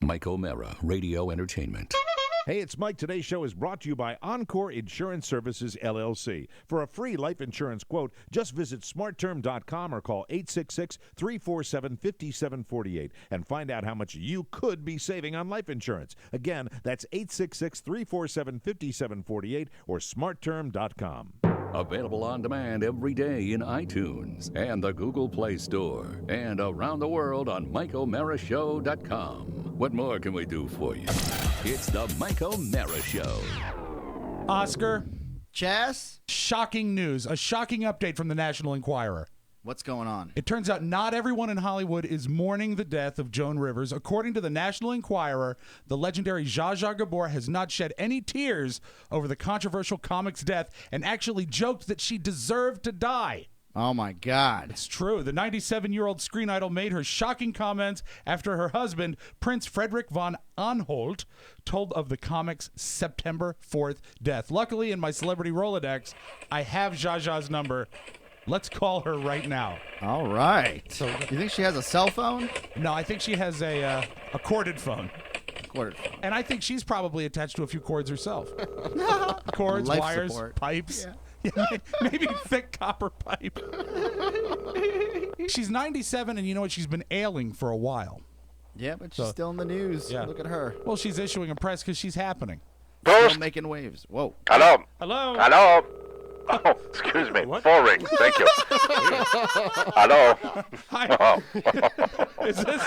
Mike O'Mara, Radio Entertainment. Hey, it's Mike. Today's show is brought to you by Encore Insurance Services, LLC. For a free life insurance quote, just visit smartterm.com or call 866-347-5748 and find out how much you could be saving on life insurance. Again, that's 866-347-5748 or smartterm.com. Available on demand every day in iTunes and the Google Play Store and around the world on MikeO'MaraShow.com. What more can we do for you? It's the Mike O'Mara Show. Oscar, Chaz? shocking news, a shocking update from the National Enquirer. What's going on? It turns out not everyone in Hollywood is mourning the death of Joan Rivers. According to the National Enquirer, the legendary Zsa Zsa Gabor has not shed any tears over the controversial comic's death and actually joked that she deserved to die. Oh, my God. It's true. The 97-year-old screen idol made her shocking comments after her husband, Prince Frederick von Anhalt, told of the comic's September 4th death. Luckily, in my celebrity Rolodex, I have Zsa Zsa's number. Let's call her right now. All right. So, you think she has a cell phone? No, I think she has a corded phone. Corded phone. And I think she's probably attached to a few cords herself. Cords, Life wires, support. pipes. Yeah, maybe thick copper pipe. She's 97, and you know what? She's been ailing for a while. Yeah, but she's still in the news. Yeah. Look at her. Well, she's issuing a press because she's happening. Still making waves. Whoa. Hello. Hello? Hello. Oh, excuse me. What? 4 rings. Thank you. Hello. Hi. Oh. Is this?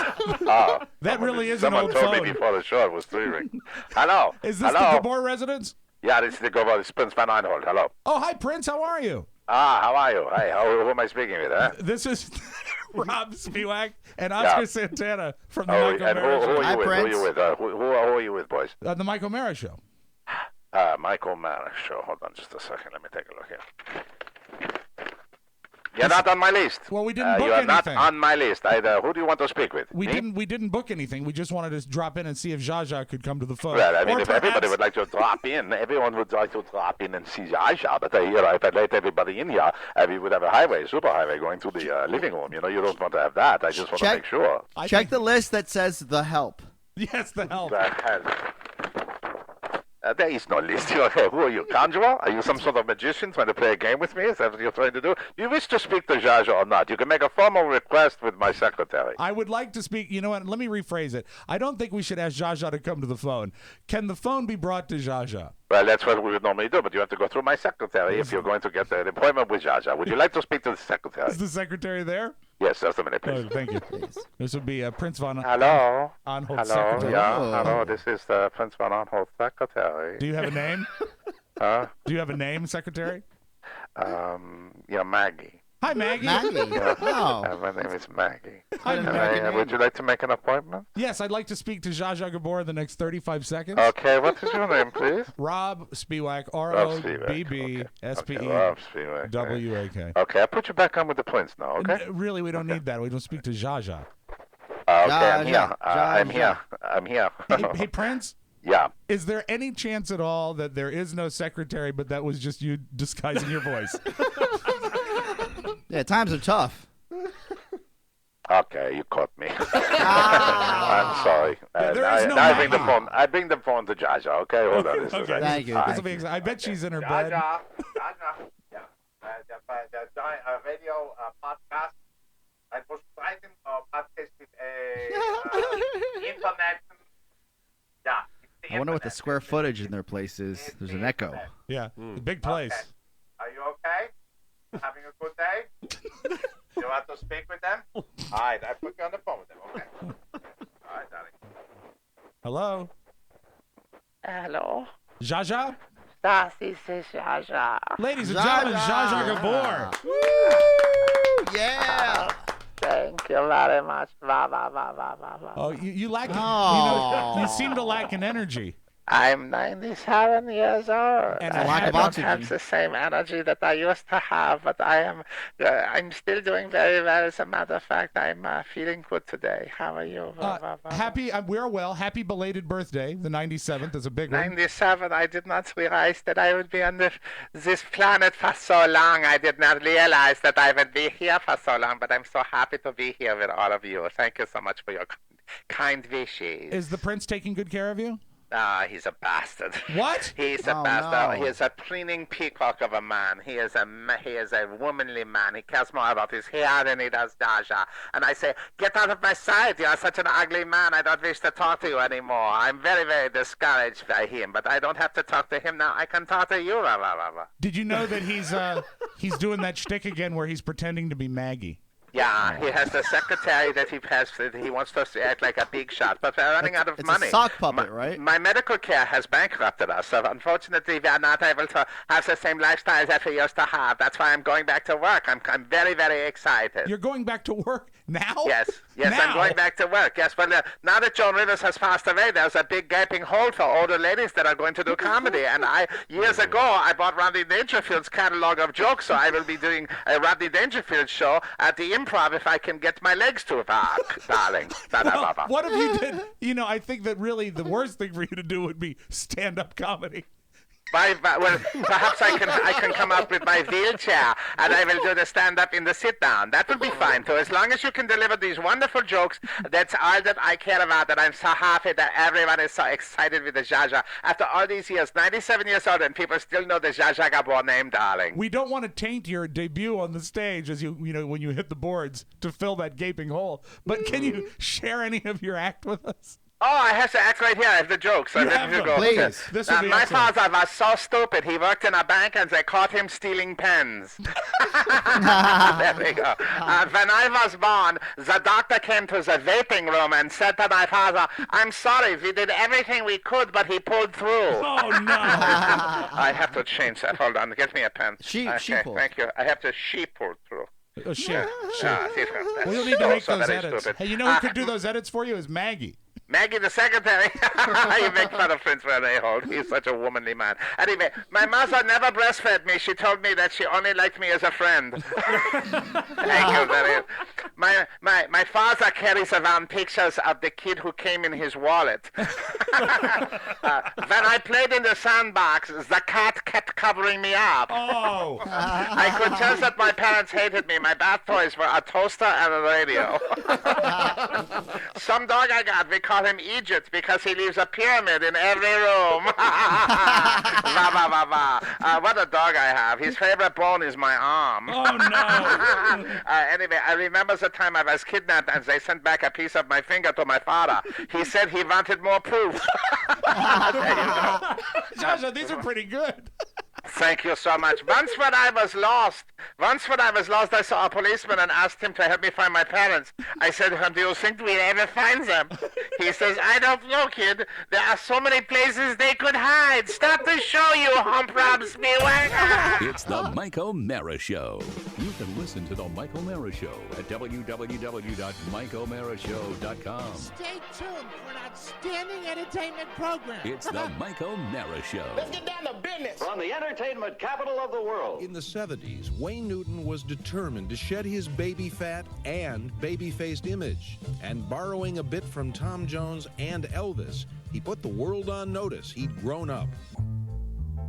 Ah, That really is an someone old told phone. me before the show it was 3 rings. Hello. Is this Hello. the Gabor residence? Yeah, this is the Gabor. This is Prince Van Arnhold. Hello. Oh, hi, Prince. How are you? Ah, how are you? Hey, who am I speaking with, huh? This is Rob Spiewak and Oscar Santana from the Mike And O'Mara who Show. are Hi, you with? Who are Prince. you with? Who are you with, boys? The Mike O'Mara Show. Mike O'Mara Show. Hold on just a second. Let me take a look here. You're not on my list. Well, we didn't book you are not anything. on my list either. Who do you want to speak with? We Me? didn't book anything. We just wanted to drop in and see if Zsa Zsa could come to the phone. Well, I mean, Or if everybody perhaps- would like to drop in, everyone would like to drop in and see Aisha. But if I let everybody in here, we would have a superhighway going to the living room. You know, you don't want to have that. I just want to Check. make sure. Check the list that says The Help. Yes, the help. There is no list. Who are you, conjurer? Are you some sort of magician trying to play a game with me? Is that what you're trying to do? Do you wish to speak to Zsa Zsa or not? You can make a formal request with my secretary. I would like to speak. You know what? Let me rephrase it. I don't think we should ask Zsa Zsa to come to the phone. Can the phone be brought to Zsa Zsa? Well, that's what we would normally do, but you have to go through my secretary if you're going to get an appointment with Zsa Zsa. Would you like to speak to the secretary? Is the secretary there? Yes, just a minute, Oh, please. thank you. This would be Prince von Hello? Anhalt Hello? secretary. Yeah, Oh. hello. This is the Prince Van Arnhold secretary. Do you have a name? Huh? Do you have a name, secretary? Maggie. Hi, Maggie. Maggie. Oh. My name is Maggie. Hi, Quite a Maggie. Maggie Would name. you like to make an appointment? Yes, I'd like to speak to Zsa Zsa Gabor in the next 35 seconds. Okay, what is your name, please? Rob Spiewak, Rob Spivak. R-O-B-B-S-P-E-W-A-K. Okay, Rob Spivak. Okay, I'll put you back on with the Prince now, okay? Really, we don't need that. We don't speak to Zsa Zsa. Okay, Zsa I'm here. Zsa. I'm Zsa here. I'm here. Hey, Prince, Yeah. is there any chance at all that there is no secretary, but that was just you disguising your voice? Yeah, times are tough. Okay, you caught me. I'm sorry. Yeah, there is no I bring the Maggie. phone. I bring the phone to Zsa Zsa. Okay, hold on. This is Okay. Thank you. This will be I bet she's in her Zsa bed. Zsa. Yeah. The radio podcast. I was writing a podcast with internet. Yeah. I wonder what the square footage in their place is. There's an echo. Yeah, big place. Okay. Are you okay? Having a good day? You want to speak with them? All right, I put you on the phone with them. Okay. All right, darling. Hello? Hello. Zsa Zsa? Das ist Zsa Zsa. Ladies and Zsa gentlemen, Zsa. Zsa Zsa Gabor. Yeah. Thank you very much. Va, va, va, va, va, va. Oh, you lack. Oh. You seem to lack in energy. I'm 97 years old. And a lack I of don't oxygen. have the same energy that I used to have, but I'm still doing very well. As a matter of fact, I'm feeling good today. How are you? Va, va, va. Happy, we're well. Happy belated birthday. The 97th is a big one. 97. I did not realize that I would be on this planet for so long. I did not realize that I would be here for so long, but I'm so happy to be here with all of you. Thank you so much for your kind wishes. Is the prince taking good care of you? Ah, he's a bastard. What? He's a Oh, bastard. no. He is a preening peacock of a man. He is a womanly man. He cares more about his hair than he does Jaja. And I say, get out of my sight. You are such an ugly man. I don't wish to talk to you anymore. I'm very, very discouraged by him. But I don't have to talk to him now. I can talk to you. Did you know that he's doing that shtick again where he's pretending to be Maggie? Yeah, he has the secretary that he wants us to act like a big shot, but we're running out of It's money. a sock puppet, right? My medical care has bankrupted us, so unfortunately we are not able to have the same lifestyle that we used to have. That's why I'm going back to work. I'm very, very excited. You're going back to work now? Yes, I'm Now? going back to work. Yes, well, now that Joan Rivers has passed away, there's a big gaping hole for older ladies that are going to do comedy. And years ago, I bought Rodney Dangerfield's catalog of jokes, so I will be doing a Rodney Dangerfield show at the Improv if I can get my legs to walk, darling. Well, what if you did? You know, I think that really the worst thing for you to do would be stand-up comedy. Well, perhaps I can come up with my wheelchair and I will do the stand-up in the sit-down. That will be fine too. As long as you can deliver these wonderful jokes, that's all that I care about. And I'm so happy that everyone is so excited with the Zsa Zsa. After all these years, 97 years old, and people still know the Zsa Zsa Gabor name, darling. We don't want to taint your debut on the stage as you know when you hit the boards to fill that gaping hole. But can you share any of your act with us? Oh, I have to act right here. I have the jokes. You have them. Please. This would be my excellent. father was so stupid. He worked in a bank and they caught him stealing pens. There we go. When I was born, the doctor came to the waiting room and said to my father, "I'm sorry, we did everything we could, but he pulled through." Oh, no. I have to change that. Hold on. Get me a pen. She Okay, pulled. thank you. I have to pull through. Oh, shit. That's We'll need to make so those very edits. stupid. Hey, you know who could do those edits for you is Maggie. Maggie, the secretary. You make fun of Prince for an a-hole. He's such a womanly man. Anyway, my mother never breastfed me. She told me that she only liked me as a friend. Thank you very much. My father carries around pictures of the kid who came in his wallet. When I played in the sandbox, the cat kept covering me up. Oh. I could tell that my parents hated me. My bath toys were a toaster and a radio. Some dog I got, we call him Egypt because he leaves a pyramid in every room. What a dog I have. His favorite bone is my arm. Oh, no. Anyway, I remember the time I was kidnapped and they sent back a piece of my finger to my father. He said he wanted more proof. Joshua, these are pretty good. Thank you so much. Once when I was lost, I saw a policeman and asked him to help me find my parents. I said to him, "Do you think we'll ever find them?" He says, "I don't know, kid. There are so many places they could hide. Stop the show, you hump Rob Spielwager." It's the Mike O'Mara Show. You can listen to the Mike O'Mara Show at www.mikeomarashow.com. Stay tuned for an outstanding entertainment program. It's the Mike O'Mara Show. Let's get down to business. From the entertainment capital of the world. In the 70s, Wayne Newton was determined to shed his baby fat and baby-faced image. And borrowing a bit from Tom Jones and Elvis, he put the world on notice he'd grown up.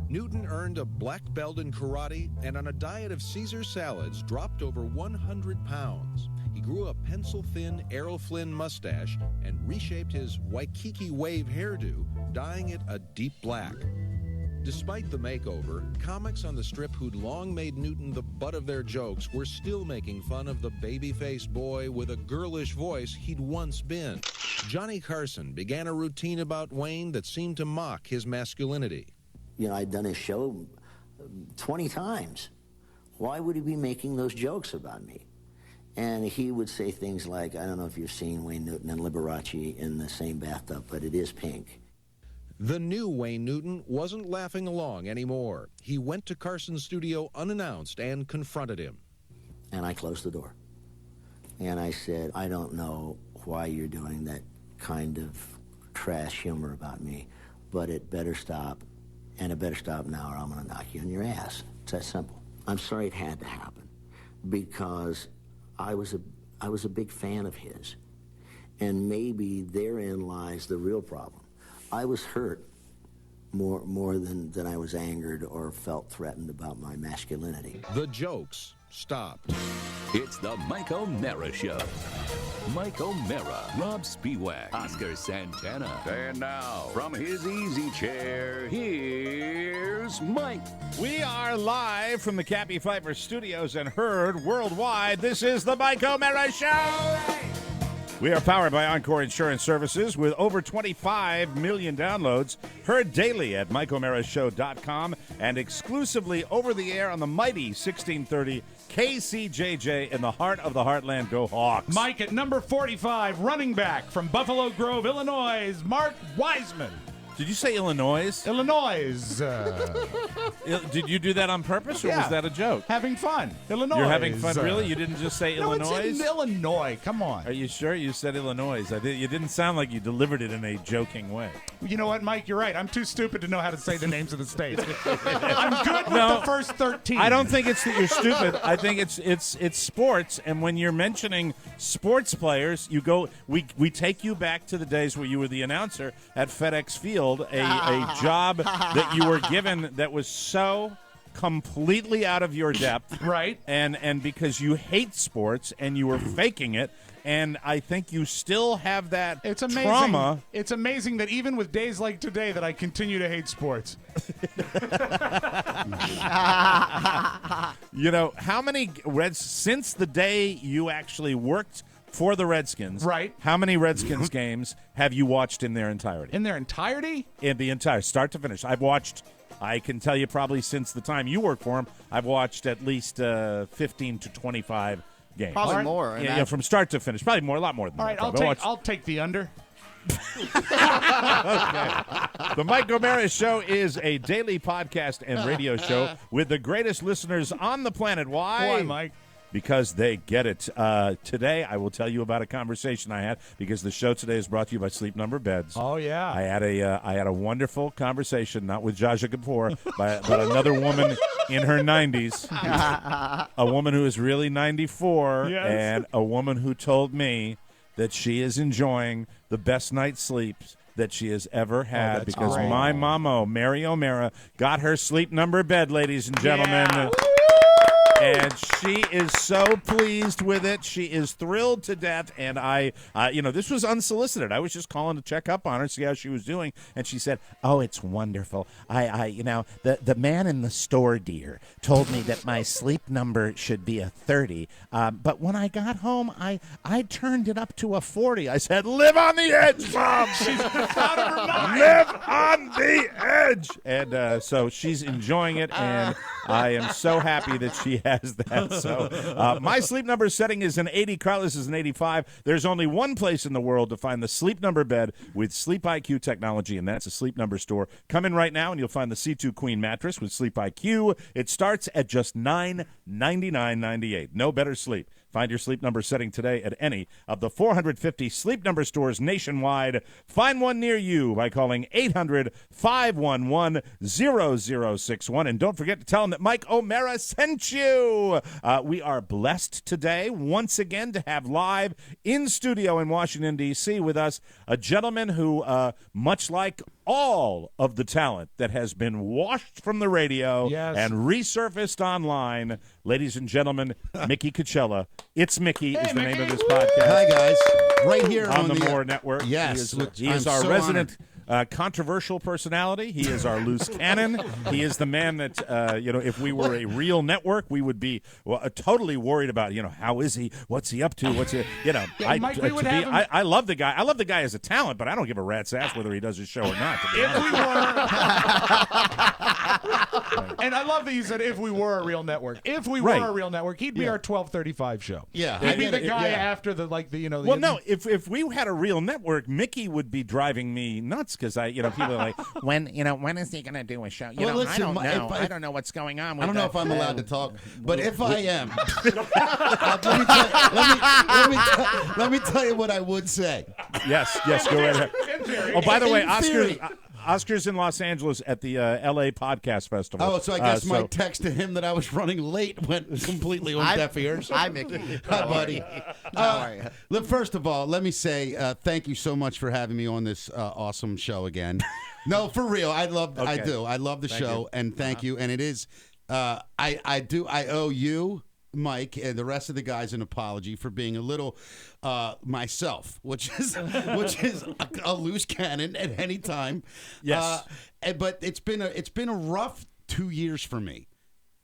Newton earned a black belt in karate and on a diet of Caesar salads dropped over 100 pounds. He grew a pencil-thin Errol Flynn mustache and reshaped his Waikiki wave hairdo, dyeing it a deep black. Despite the makeover, comics on the strip who'd long made Newton the butt of their jokes were still making fun of the baby-faced boy with a girlish voice he'd once been. Johnny Carson began a routine about Wayne that seemed to mock his masculinity. You know, I'd done his show 20 times. Why would he be making those jokes about me? And he would say things like, I don't know if you've seen Wayne Newton and Liberace in the same bathtub, but it is pink. The new Wayne Newton wasn't laughing along anymore. He went to Carson's studio unannounced and confronted him. And I closed the door. And I said, I don't know why you're doing that kind of trash humor about me, but it better stop, and it better stop now or I'm going to knock you on your ass. It's that simple. I'm sorry it had to happen because I was a big fan of his. And maybe therein lies the real problem. I was hurt more than I was angered or felt threatened about my masculinity. The jokes stopped. It's the Mike O'Mara Show. Mike O'Mara, Rob Spiewak, Oscar Santana. And now, from his easy chair, here's Mike. We are live from the Cappy Pfeiffer Studios and heard worldwide. This is the Mike O'Mara Show. We are powered by Encore Insurance Services with over 25 million downloads. Heard daily at MikeO'MaraShow.com and exclusively over the air on the mighty 1630 KCJJ in the heart of the heartland. Go Hawks. Mike at number 45, running back from Buffalo Grove, Illinois, Mark Wiseman. Did you say Illinois? Illinois. Did you do that on purpose, or was that a joke? Having fun. Illinois. You're having fun, really? You didn't just say No, Illinois? it's in Illinois. Come on. Are you sure you said Illinois? You didn't sound like you delivered it in a joking way. You know what, Mike? You're right. I'm too stupid to know how to say the names of the states. I'm good with the first 13. I don't think it's that you're stupid. I think it's sports, and when you're mentioning sports players, you go. We take you back to the days where you were the announcer at FedEx Field, a job that you were given that was so completely out of your depth, right? And because you hate sports and you were faking it. And I think you still have that trauma. It's amazing that even with days like today that I continue to hate sports. You know, how many Reds, since the day you actually worked for the Redskins, right? How many Redskins games have you watched in their entirety? In their entirety? In the entire, start to finish. I can tell you probably since the time you worked for them, I've watched at least 15 to 25 games. Probably more. Yeah, from start to finish. Probably more, a lot more than that. All right, I'll take the under. Okay. The Mike O'Mara Show is a daily podcast and radio show with the greatest listeners on the planet. Why? Why, Mike? Because they get it. Today, I will tell you about a conversation I had because the show today is brought to you by Sleep Number Beds. Oh yeah, I had a wonderful conversation, not with Zsa Zsa Gabor, but another woman in her 90s, a woman who is really 94, yes. And a woman who told me that she is enjoying the best night's sleep that she has ever had because great. my mama, Mary O'Mara, got her Sleep Number bed, ladies and gentlemen. Yeah. And she is so pleased with it. She is thrilled to death. And this was unsolicited. I was just calling to check up on her, see how she was doing. And she said, "Oh, it's wonderful. The man in the store, dear, told me that my sleep number should be a 30. But when I got home, I turned it up to a 40. I said, live on the edge, Mom. She's out of her mind. Live on the edge. And so she's enjoying it. And I am so happy that she has that. So my sleep number setting is an 80. Carlos is an 85. There's only one place in the world to find the Sleep Number bed with Sleep IQ technology, and that's a Sleep Number store. Come in right now, and you'll find the C2 Queen mattress with Sleep IQ. It starts at just $999.98. No better sleep. Find your Sleep Number setting today at any of the 450 Sleep Number stores nationwide. Find one near you by calling 800-511-0061. And don't forget to tell them that Mike O'Mara sent you. We are blessed today once again to have live in studio in Washington, D.C. with us a gentleman who, much like all of the talent that has been washed from the radio and resurfaced online, ladies and gentlemen, Mickey Coachella. It's Mickey is the name of this podcast. Hi, guys. Right here on the More Network. Yes. He is our resident controversial personality. He is our loose cannon. He is the man that, if we were a real network, we would be totally worried about, how is he? What's he up to? What's he, I love the guy. I love the guy as a talent, but I don't give a rat's ass whether he does his show or not. If we were, and I love that you said if we were a real network. If we were a real network, he'd be our 12:35 show. Yeah, he'd be the guy after the if we had a real network, Mickey would be driving me nuts because people are like, when is he going to do a show? I don't know. I don't know what's going on. I don't know if I'm allowed to talk, but if I am, let me tell you what I would say. Yes, go right ahead. Oh, by the way, Oscar's in Los Angeles at the L.A. Podcast Festival. Oh, so I guess my text to him that I was running late went completely on deaf ears. Hi, Mickey. Hi, buddy. First of all, let me say thank you so much for having me on this awesome show again. No, for real. I love the show, and thank you. And it is, I owe you Mike and the rest of the guys an apology for being a little myself, which is a loose cannon at any time. Yes, but it's been a rough 2 years for me.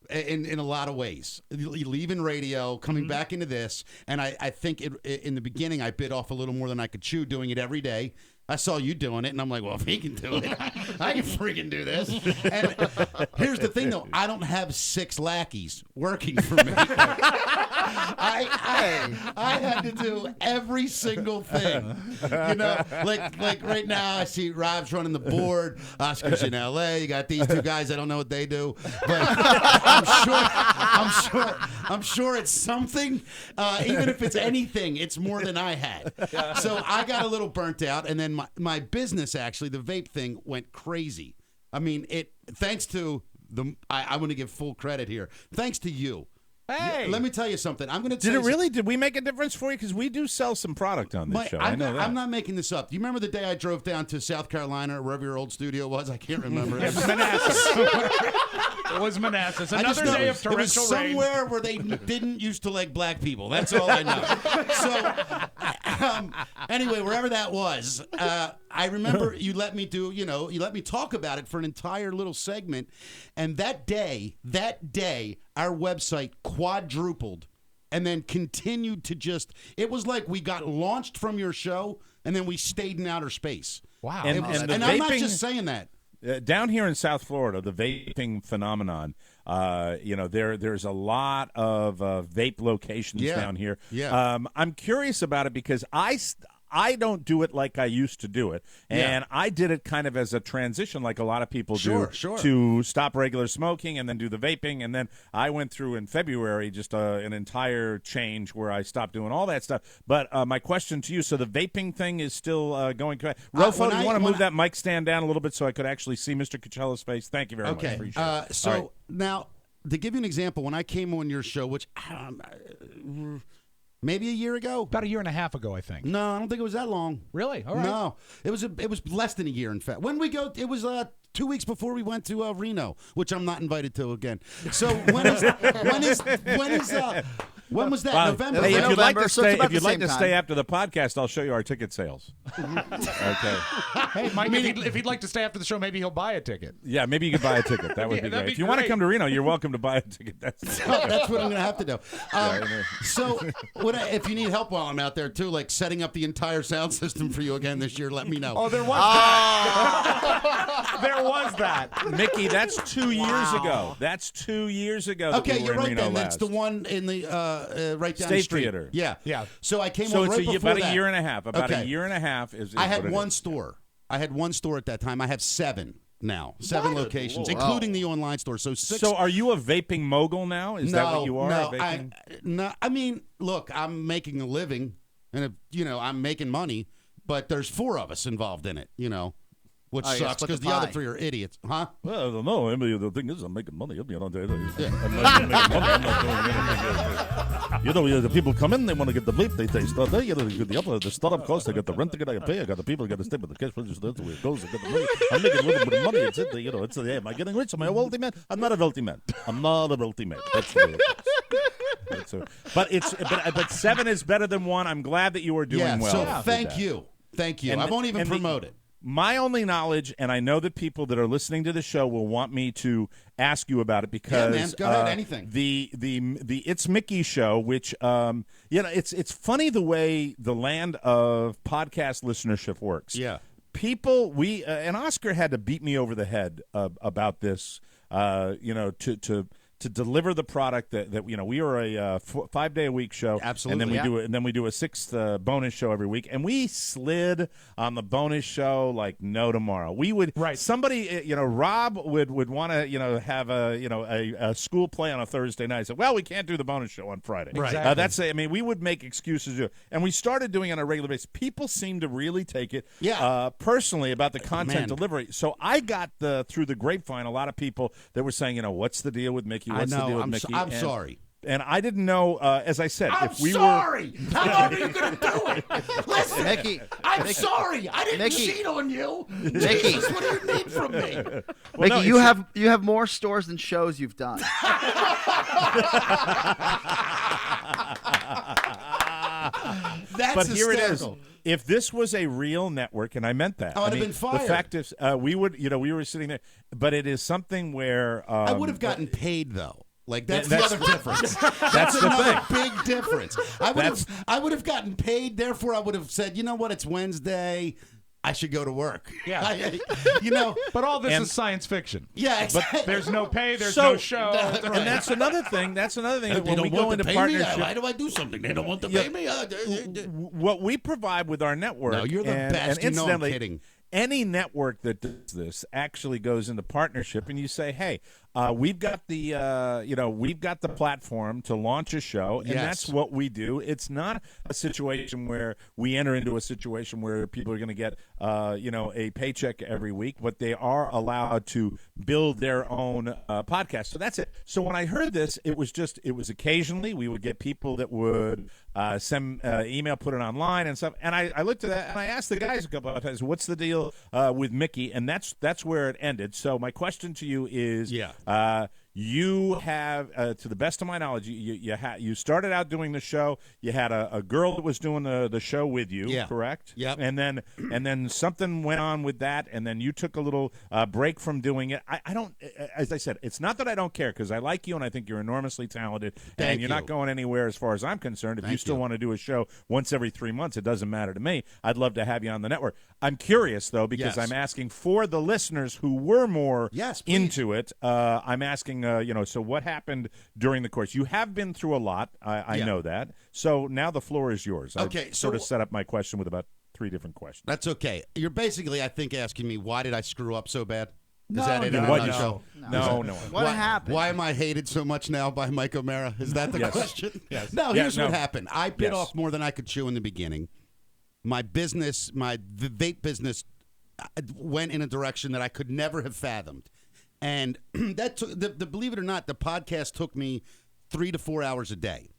In a lot of ways, leaving radio, coming back into this, and I think in the beginning I bit off a little more than I could chew, doing it every day. I saw you doing it, and I'm like, well, if he can do it, I can freaking do this. And here's the thing, though. I don't have 6 lackeys working for me. I had to do every single thing. You know, like right now, I see Rob's running the board. Oscar's in L.A. You got these 2 guys. I don't know what they do, but I'm sure it's something. Even if it's anything, it's more than I had. So I got a little burnt out, and then my business, actually, the vape thing went crazy. I mean, thanks to I want to give full credit here. Thanks to you. Hey, let me tell you something. I'm going to. Did we make a difference for you? Because we do sell some product on this show. I know that. I'm not making this up. Do you remember the day I drove down to South Carolina or wherever your old studio was? I can't remember. Manassas. It was Manassas. Another day of torrential rain. It was somewhere rain. where they didn't used to like black people. That's all I know. So, anyway, wherever that was, I remember you let me talk about it for an entire little segment, and that day, our website quadrupled, and then continued to it was like we got launched from your show, and then we stayed in outer space. Wow. And I'm not just saying that. Down here in South Florida, the vaping phenomenon, there's a lot of vape locations down here. Yeah. I'm curious about it because I don't do it like I used to do it, and I did it kind of as a transition, like a lot of people do, to stop regular smoking and then do the vaping, and then I went through in February just an entire change where I stopped doing all that stuff. But my question to you: so the vaping thing is still going? Rofo, do you want to move that mic stand down a little bit so I could actually see Mr. Coachella's face? Thank you very much. Appreciate it. So now, to give you an example, when I came on your show, which maybe a year ago? About a year and a half ago, I think. No, I don't think it was that long. Really? All right. No. It was less than a year, in fact. When we go, it was 2 weeks before we went to Reno, which I'm not invited to again. So when was that? November. Hey, if you'd like to November, stay after the podcast, I'll show you our ticket sales. Okay. Hey, Mike, if he'd like to stay after the show, maybe he'll buy a ticket. Yeah, maybe you could buy a ticket. That would be great. If you want to come to Reno, you're welcome to buy a ticket. That's what I'm going to have to do. So if you need help while I'm out there, too, like setting up the entire sound system for you again this year, let me know. Oh, there was that. There was that. Mickey, that's 2 years ago. That's 2 years ago. Okay, you're right Reno then. last. That's the one in the right down State the street. Theater. Yeah. So I came so on it's right before about that. a year and a half. Okay. A year and a half is I had what one is. store. I had one store at that time. I have 7 now. 7 locations, including the online store. So 6. So are you a vaping mogul now? Is that what you are? No, I mean, look, I'm making a living, and I'm making money, but there's 4 of us involved in it. Which sucks because the other 3 are idiots, huh? Well, I don't know. I mean, the thing is, I'm making money. I'm not doing anything. The people come in, they want to get the vape. They start there. The startup cost. They got the rent they got to pay. I got the people got to stay with the cash register. That's the way it goes. I got the money. I'm making a little bit of money. It's am I getting rich? Am I a wealthy man? I'm not a wealthy man. That's the way it goes. But 7 is better than 1. I'm glad that you are doing well. So thank you. And I won't even promote it. My only knowledge, and I know that people that are listening to the show will want me to ask you about it because man, go ahead, anything. The It's Mickey show, which it's funny the way the land of podcast listenership works. Yeah, people and Oscar had to beat me over the head about this. To deliver the product that we are a 5-day-a-week show, absolutely, and then we do a 6th bonus show every week, and we slid on the bonus show like no tomorrow. We would somebody Rob would want to have a school play on a Thursday night. So we can't do the bonus show on Friday. Right, exactly. We would make excuses, and we started doing it on a regular basis. People seem to really take it personally about the content delivery. So I got through the grapevine a lot of people that were saying, what's the deal with Mickey? What's the deal with Mickey? I'm sorry. And I didn't know, as I said, I'm if we sorry. How are you going to do it? Listen, Mickey, I'm sorry. I didn't Mickey. cheat on you. Mickey. Jesus, what do you need from me? Well, Mickey, no, you have more stores than shows you've done. That's but here it is. hysterical. If this was a real network, and I meant that, I would have mean, been fired. The fact is, we were sitting there, but it is something where I would have gotten paid though. Like that's That's- the other difference. That's the another thing. big difference. I would have gotten paid. Therefore, I would have said, you know what? It's Wednesday. I should go to work. Yeah. But all this is science fiction. Yeah, exactly. There's no pay. There's no show. And that's another thing. That's another thing. If That they when don't we want go to into pay partnership, me, why do I do something? They don't want to pay me. what we provide with our network. No, you're the best. And You know I'm incidentally, kidding. any network that does this actually goes into partnership, and you say, "Hey, we've got the platform to launch a show, and Yes. that's what we do." It's not a situation where we enter into a situation where people are going to get a paycheck every week, but they are allowed to build their own podcast. So that's it. So when I heard this, it was occasionally we would get people that would send email, put it online and stuff. And I looked at that and I asked the guys a couple of times, "What's the deal with Mickey?" And that's where it ended. So my question to you is, you have, to the best of my knowledge, you started out doing the show. You had a girl that was doing the show with you, correct? Yep. And then something went on with that, and then you took a little break from doing it. I don't, as I said, it's not that I don't care, because I like you and I think you're enormously talented, and you're not going anywhere as far as I'm concerned. If you still want to do a show once every 3 months, it doesn't matter to me. I'd love to have you on the network. I'm curious, though, because I'm asking for the listeners who were more into it. I'm asking, so what happened during the course? You have been through a lot. I know that. So now the floor is yours. Okay, I sort of set up my question with about 3 different questions. That's okay. You're basically, I think, asking me why did I screw up so bad? Is No, that it? no, in a no, nutshell? No. What happened? Why am I hated so much now by Mike O'Mara? Is that the question? Yes. No, Yeah, here's no. what happened. I bit off more than I could chew in the beginning. My business, my vape business, went in a direction that I could never have fathomed. And that took, believe it or not, the podcast took me 3 to 4 hours a day,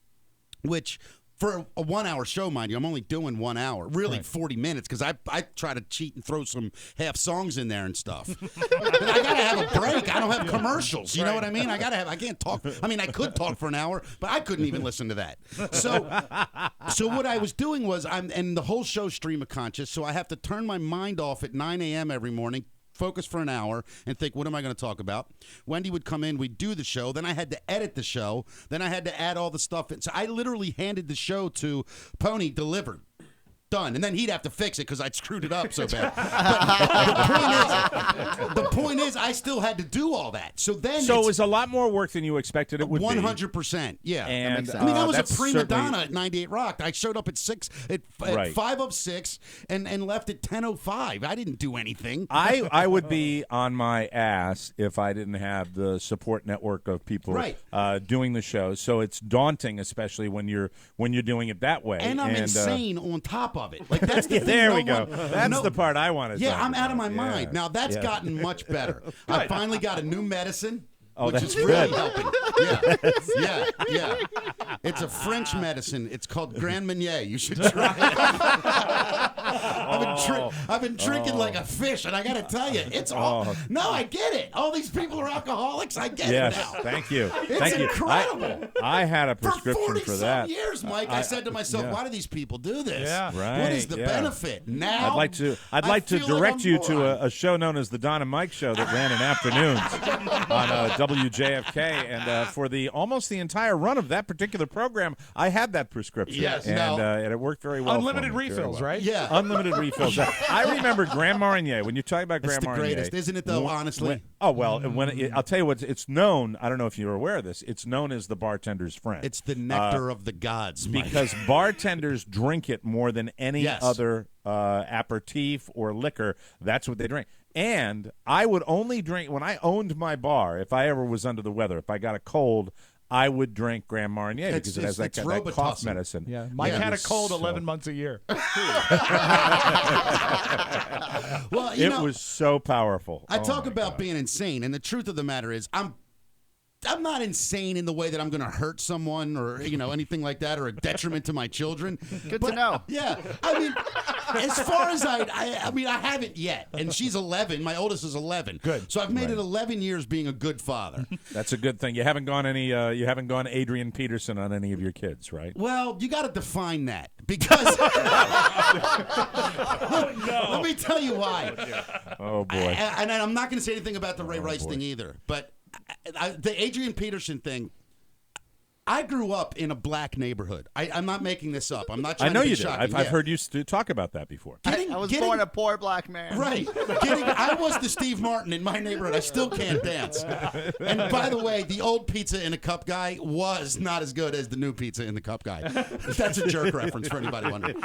which for a 1 hour show, mind you, I'm only doing 1 hour, really 40 minutes, because I try to cheat and throw some half songs in there and stuff. But I got to have a break. I don't have commercials. You know what I mean? I can't talk. I mean, I could talk for an hour, but I couldn't even listen to that. So what I was doing was, and the whole show stream of conscious, so I have to turn my mind off at 9 a.m. every morning, focus for an hour and think, what am I going to talk about? Wendy would come in, we'd do the show, then I had to edit the show, then I had to add all the stuff in. So I literally handed the show to Pony, delivered, done, and then he'd have to fix it because I'd screwed it up so bad. But the point is, I still had to do all that. So it was a lot more work than you expected it would 100%, yeah. And I mean, I was a that's prima certainly- donna at 98 Rock. I showed up at 5 of 6 and left at 10:05. I didn't do anything. I would be on my ass if I didn't have the support network of people doing the show. So it's daunting, especially when you're doing it that way. And I'm insane on top of it. Like that's the thing. There we go. That's the part I want to. Yeah, I'm out of my mind. Now that's gotten much better. I finally got a new medicine. Which that's is really good. helping. Yeah. It's a French medicine. It's called Grand Marnier. You should try it. I've been drinking like a fish, and I got to tell you, it's all. No, I get it. All these people are alcoholics. I get it now. Thank you. It's Thank incredible. you. I had a prescription for 40 for that. some years, Mike. I said to myself, why do these people do this? Yeah. Right, What is the benefit? Now I'd like to direct you to a show known as the Don and Mike Show that ran in afternoons on WJFK, and for almost the entire run of that particular program, I had that prescription. Yes, and it worked very well. Unlimited for me, very refills, well. right? Yeah. Unlimited refills. I remember Grand Marnier. When you talk about It's Grand the Marnier, greatest, isn't it? Though, honestly. I'll tell you what. It's known. I don't know if you're aware of this. It's known as the bartender's friend. It's the nectar of the gods, Mike. because bartenders drink it more than any other aperitif or liquor. That's what they drink. And I would only drink when I owned my bar. If I ever was under the weather, if I got a cold, I would drink Grand Marnier because it has that cough medicine. Yeah, Mike had a cold 11 months a year. Well, it was so powerful. I talk about being insane, and the truth of the matter is, I'm not insane in the way that I'm going to hurt someone or anything like that, or a detriment to my children. Good to know. Yeah, I mean, as far as I mean, I haven't yet, and she's 11. My oldest is 11. Good. So I've made it 11 years being a good father. That's a good thing. You haven't gone Adrian Peterson on any of your kids, right? Well, you got to define that because let me tell you why. Oh boy. And I'm not going to say anything about the Ray Rice thing either, but the Adrian Peterson thing. I grew up in a black neighborhood. I'm not making this up. I'm not trying I know to be you did. shocking. I've heard you talk about that before. I was born a poor black man. Right. I was the Steve Martin in my neighborhood. I still can't dance. And by the way, the old pizza in a cup guy was not as good as the new pizza in the cup guy. That's a jerk reference for anybody wondering.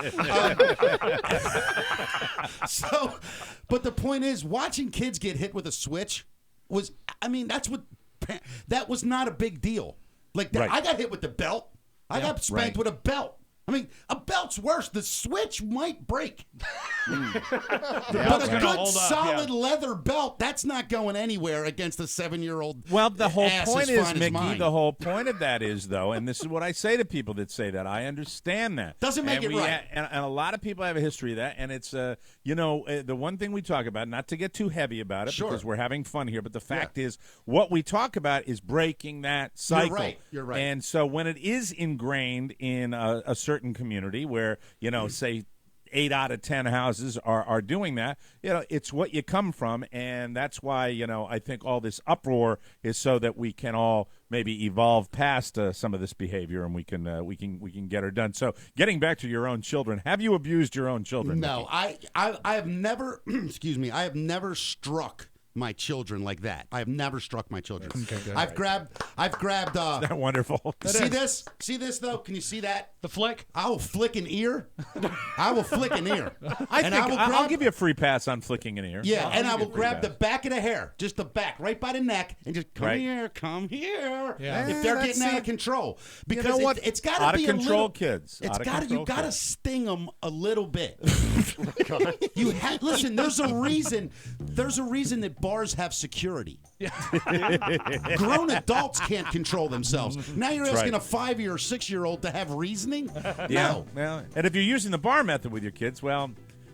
But the point is, watching kids get hit with a switch that was not a big deal. Like that, Right. I got hit with the belt. I got spanked with a belt. I mean, a belt's worse. The switch might break. But a good, solid leather belt, that's not going anywhere against a 7-year-old. Well, the whole point is, Mickey, mine. the whole point of that is, though, and this is what I say to people that say that, I understand that. Doesn't make it right. And a lot of people have a history of that, and it's, the one thing we talk about, not to get too heavy about it, because we're having fun here, but the fact is, what we talk about is breaking that cycle. You're right. And so when it is ingrained in a certain community where, say 8 out of 10 houses are doing that, it's what you come from, and that's why, I think all this uproar is so that we can all maybe evolve past some of this behavior, and we can get her done. So, getting back to your own children, have you abused your own children? No, Mickey? I have never. Excuse me. I have never struck my children like that. I have never struck my children. Okay, good. I've grabbed. Isn't that wonderful? See this? See this though? Can you see that? The flick? I will flick an ear. I will flick an ear. I'll give you a free pass on flicking an ear. Yeah, and I will grab the back of the hair, just the back, right by the neck, and just come here. Yeah. If they're getting out of control, because You know what? it's got to Out of be control a little, kids. It's Out of got to. You control got to kids. sting them a little bit. Listen. There's a reason. There's a reason that bars have security. Grown adults can't control themselves. Now you're asking a 5-year or 6-year-old to have reasoning? No. Well, and if you're using the bar method with your kids, well,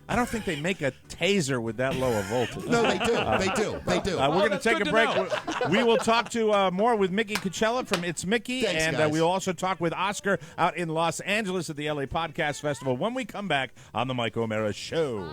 I don't think they make a taser with that low a voltage. No, they do. They do. We're going to take a break. know. We will talk to more with Mickey Coachella from It's Mickey, Thanks, and guys. we'll also talk with Oscar out in Los Angeles at the LA Podcast Festival when we come back on the Mike O'Mara Show.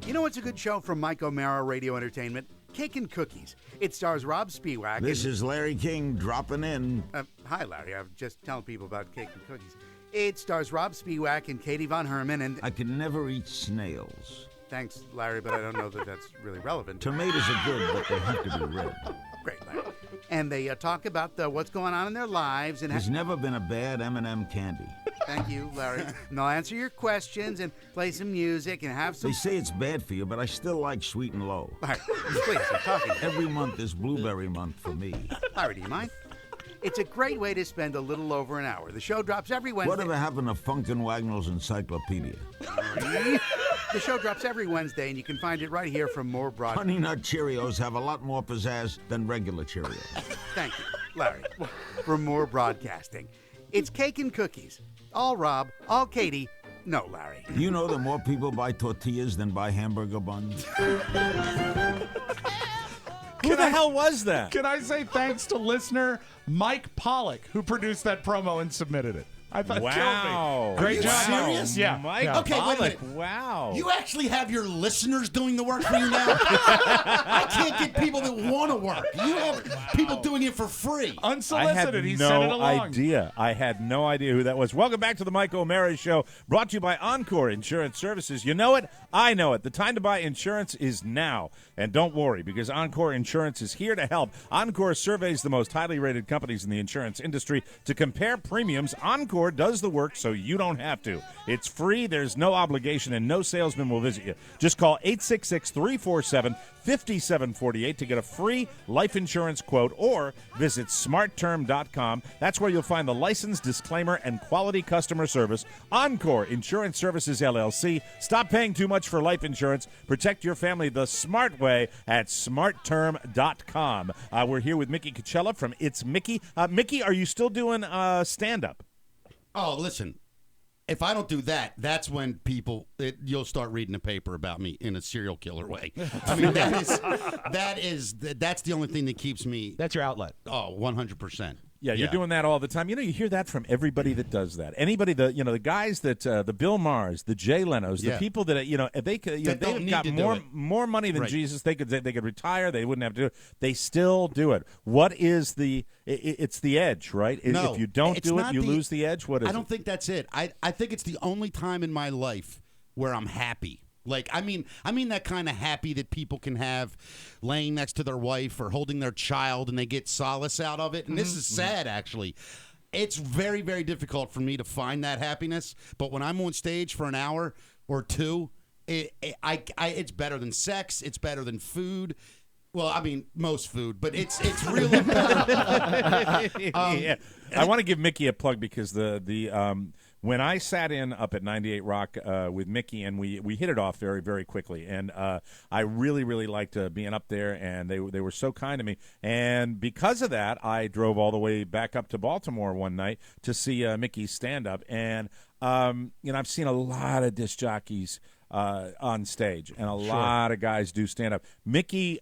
You know what's a good show from Mike O'Mara Radio Entertainment? Cake and Cookies. It stars Rob Spiewak. This is Larry King dropping in. Hi, Larry. I'm just telling people about Cake and Cookies. It stars Rob Spiewak and Katie Von Herman and... I can never eat snails. Thanks, Larry, but I don't know that that's really relevant. Tomatoes are good, but they have to be red. Great, Larry. And they talk about what's going on in their lives and... There's never been a bad M&M candy. Thank you, Larry. And I'll answer your questions and play some music and have some... They say it's bad for you, but I still like sweet and low. Larry, please, I'm talking. Every month is blueberry month for me. Larry, do you mind? It's a great way to spend a little over an hour. The show drops every Wednesday. Whatever happened to Funkin' Wagnall's Encyclopedia? The show drops every Wednesday, and you can find it right here from More Broad. Honey Nut Cheerios have a lot more pizzazz than regular Cheerios. Thank you, Larry, for more broadcasting. It's Cake and Cookies. All Rob, all Katie, no Larry. You know that more people buy tortillas than buy hamburger buns? Who the hell was that? Can I say thanks to listener Mike Pollock, who produced that promo and submitted it? I thought, Wow. killed me. Great Are you job. serious? Yeah. Mike yeah. Okay, wait a Pollock. minute. Wow. You actually have your listeners doing the work for you now? I can't get people that want to work. You have people doing it for free. Unsolicited. I He had sent it no along. idea. I had no idea who that was. Welcome back to the Mike O'Mara Show, brought to you by Encore Insurance Services. You know it, I know it. The time to buy insurance is now. And don't worry, because Encore Insurance is here to help. Encore surveys the most highly rated companies in the insurance industry to compare premiums. Encore Encore does the work so you don't have to. It's free, there's no obligation, and no salesman will visit you. Just call 866-347-5748 to get a free life insurance quote, or visit smartterm.com. That's where you'll find the license, disclaimer, and quality customer service. Encore Insurance Services, LLC. Stop paying too much for life insurance. Protect your family the smart way at smartterm.com. We're here with Mickey Coachella from It's Mickey. Mickey, are you still doing stand-up? Oh, listen. If I don't do that, that's when you'll start reading the paper about me in a serial killer way. I mean, that's the only thing that keeps me. That's your outlet. Oh, 100%. Yeah, you're doing that all the time. You know, you hear that from everybody that does that. Anybody, the guys that the Bill Maher's, the Jay Leno's, the people that they've got more money than Jesus. They could retire. They wouldn't have to do it. They still do it. What is it's the edge, right? No, if you don't do it, you lose the edge. What is it? I don't think that's it. I think it's the only time in my life where I'm happy. Like, I mean that kind of happy that people can have laying next to their wife or holding their child and they get solace out of it. And this is sad, actually. It's very, very difficult for me to find that happiness. But when I'm on stage for an hour or two, it's better than sex. It's better than food. Well, I mean, most food, but it's really better. Yeah. I want to give Mickey a plug because when I sat in up at 98 Rock with Mickey, and we hit it off very, very quickly, and I really, really liked being up there, and they were so kind to me. And because of that, I drove all the way back up to Baltimore one night to see Mickey's stand-up. And, I've seen a lot of disc jockeys on stage, and a lot of guys do stand-up. Mickey,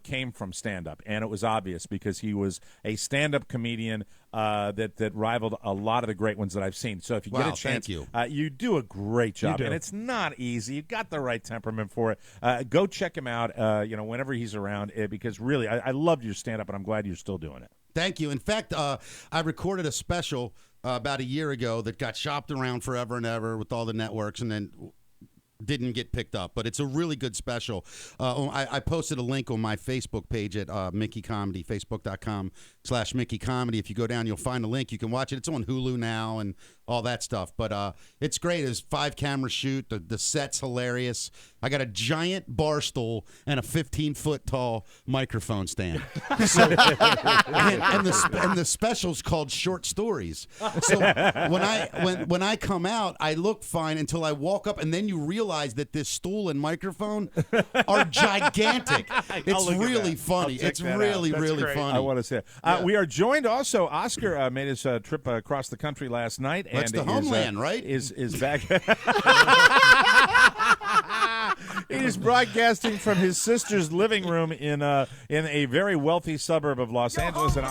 came from stand-up, and it was obvious because he was a stand-up comedian that rivaled a lot of the great ones that I've seen. So if you get a chance, you do a great job, and it's not easy. You've got the right temperament for it. Go check him out, whenever he's around, because really, I loved your stand-up, and I'm glad you're still doing it. Thank you. In fact, I recorded a special about a year ago that got shopped around forever and ever with all the networks, and then didn't get picked up, but it's a really good special. I posted a link on my Facebook page at Mickey Comedy, facebook.com/Mickey Comedy. If you go down, you'll find a link. You can watch it. It's on Hulu now and all that stuff, but it's great. It's 5-camera shoot. The set's hilarious. I got a giant bar stool and a 15-foot tall microphone stand. So, and the special's called Short Stories. So when I come out, I look fine until I walk up, and then you realize that this stool and microphone are gigantic. It's really funny. It's really, really funny. I want to say it. We are joined also. Oscar made his trip across the country last night. That's the homeland, right? Is back. He is broadcasting from his sister's living room in a very wealthy suburb of Los Angeles, and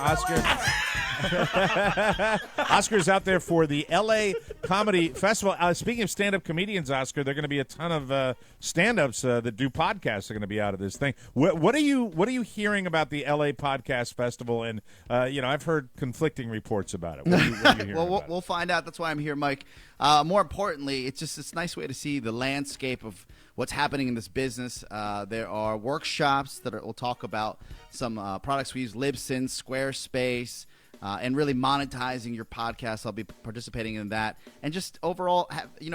Oscar's out there for the L.A. Comedy Festival. Speaking of stand-up comedians, Oscar, there are going to be a ton of stand-ups that do podcasts are going to be out of this thing. What are you hearing about the L.A. Podcast Festival? And I've heard conflicting reports about it. What are you hearing about? We'll find out. That's why I'm here, Mike. More importantly, it's a nice way to see the landscape of what's happening in this business. There are workshops that we'll talk about some products we use, Libsyn, Squarespace, and really monetizing your podcast. I'll be participating in that. And just overall,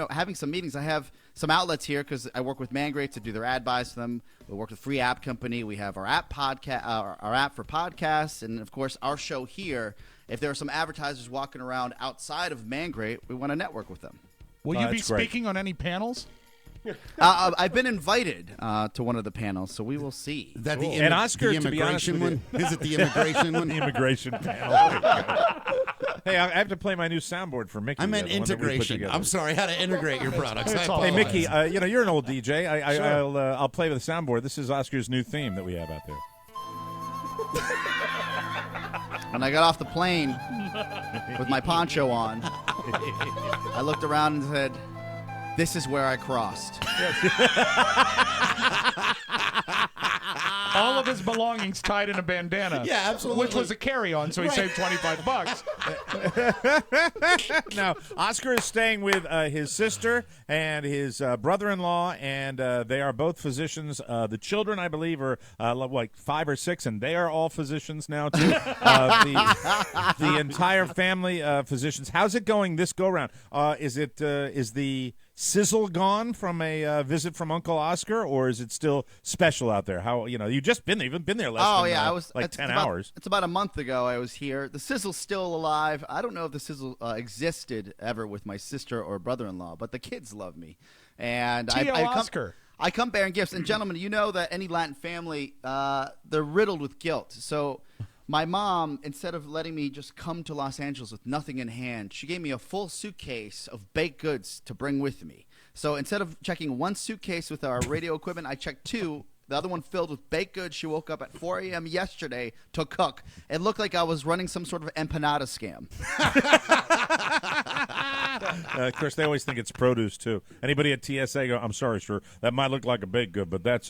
having some meetings. I have some outlets here because I work with Mangrate to do their ad buys for them. We work with Free App Company. We have our app our app for podcasts, and of course our show here. If there are some advertisers walking around outside of Mangrate, we want to network with them. Will you be speaking on any panels? I've been invited to one of the panels, so we will see. That cool. And Oscar, the immigration one? Is it the immigration one? The immigration panel. Hey, I have to play my new soundboard for Mickey. I meant integration. I'm sorry, how to integrate your products. Hey, Mickey, you're an old DJ. I'll play with the soundboard. This is Oscar's new theme that we have out there. When I got off the plane with my poncho on, I looked around and said, "This is where I crossed." All of his belongings tied in a bandana. Yeah, absolutely. Which was a carry-on, so he saved $25. Now, Oscar is staying with his sister and his brother-in-law, and they are both physicians. The children, I believe, are like 5 or 6, and they are all physicians now, too. The entire family physicians. How's it going this go-round? Is the sizzle gone from a visit from Uncle Oscar, or is it still special out there? How you've just been there, you've been there less than I was like 10 hours. It's about a month ago I was here. The sizzle's still alive. I don't know if the sizzle existed ever with my sister or brother-in-law, but the kids love me, and I come bearing gifts. And gentlemen, you know that any Latin family, they're riddled with guilt. So my mom, instead of letting me just come to Los Angeles with nothing in hand, she gave me a full suitcase of baked goods to bring with me. So instead of checking one suitcase with our radio equipment, I checked 2. The other one filled with baked goods. She woke up at 4 a.m. yesterday to cook. It looked like I was running some sort of empanada scam. Of course, they always think it's produce, too. Anybody at TSA go, I'm sorry, sir, that might look like a baked good, but that's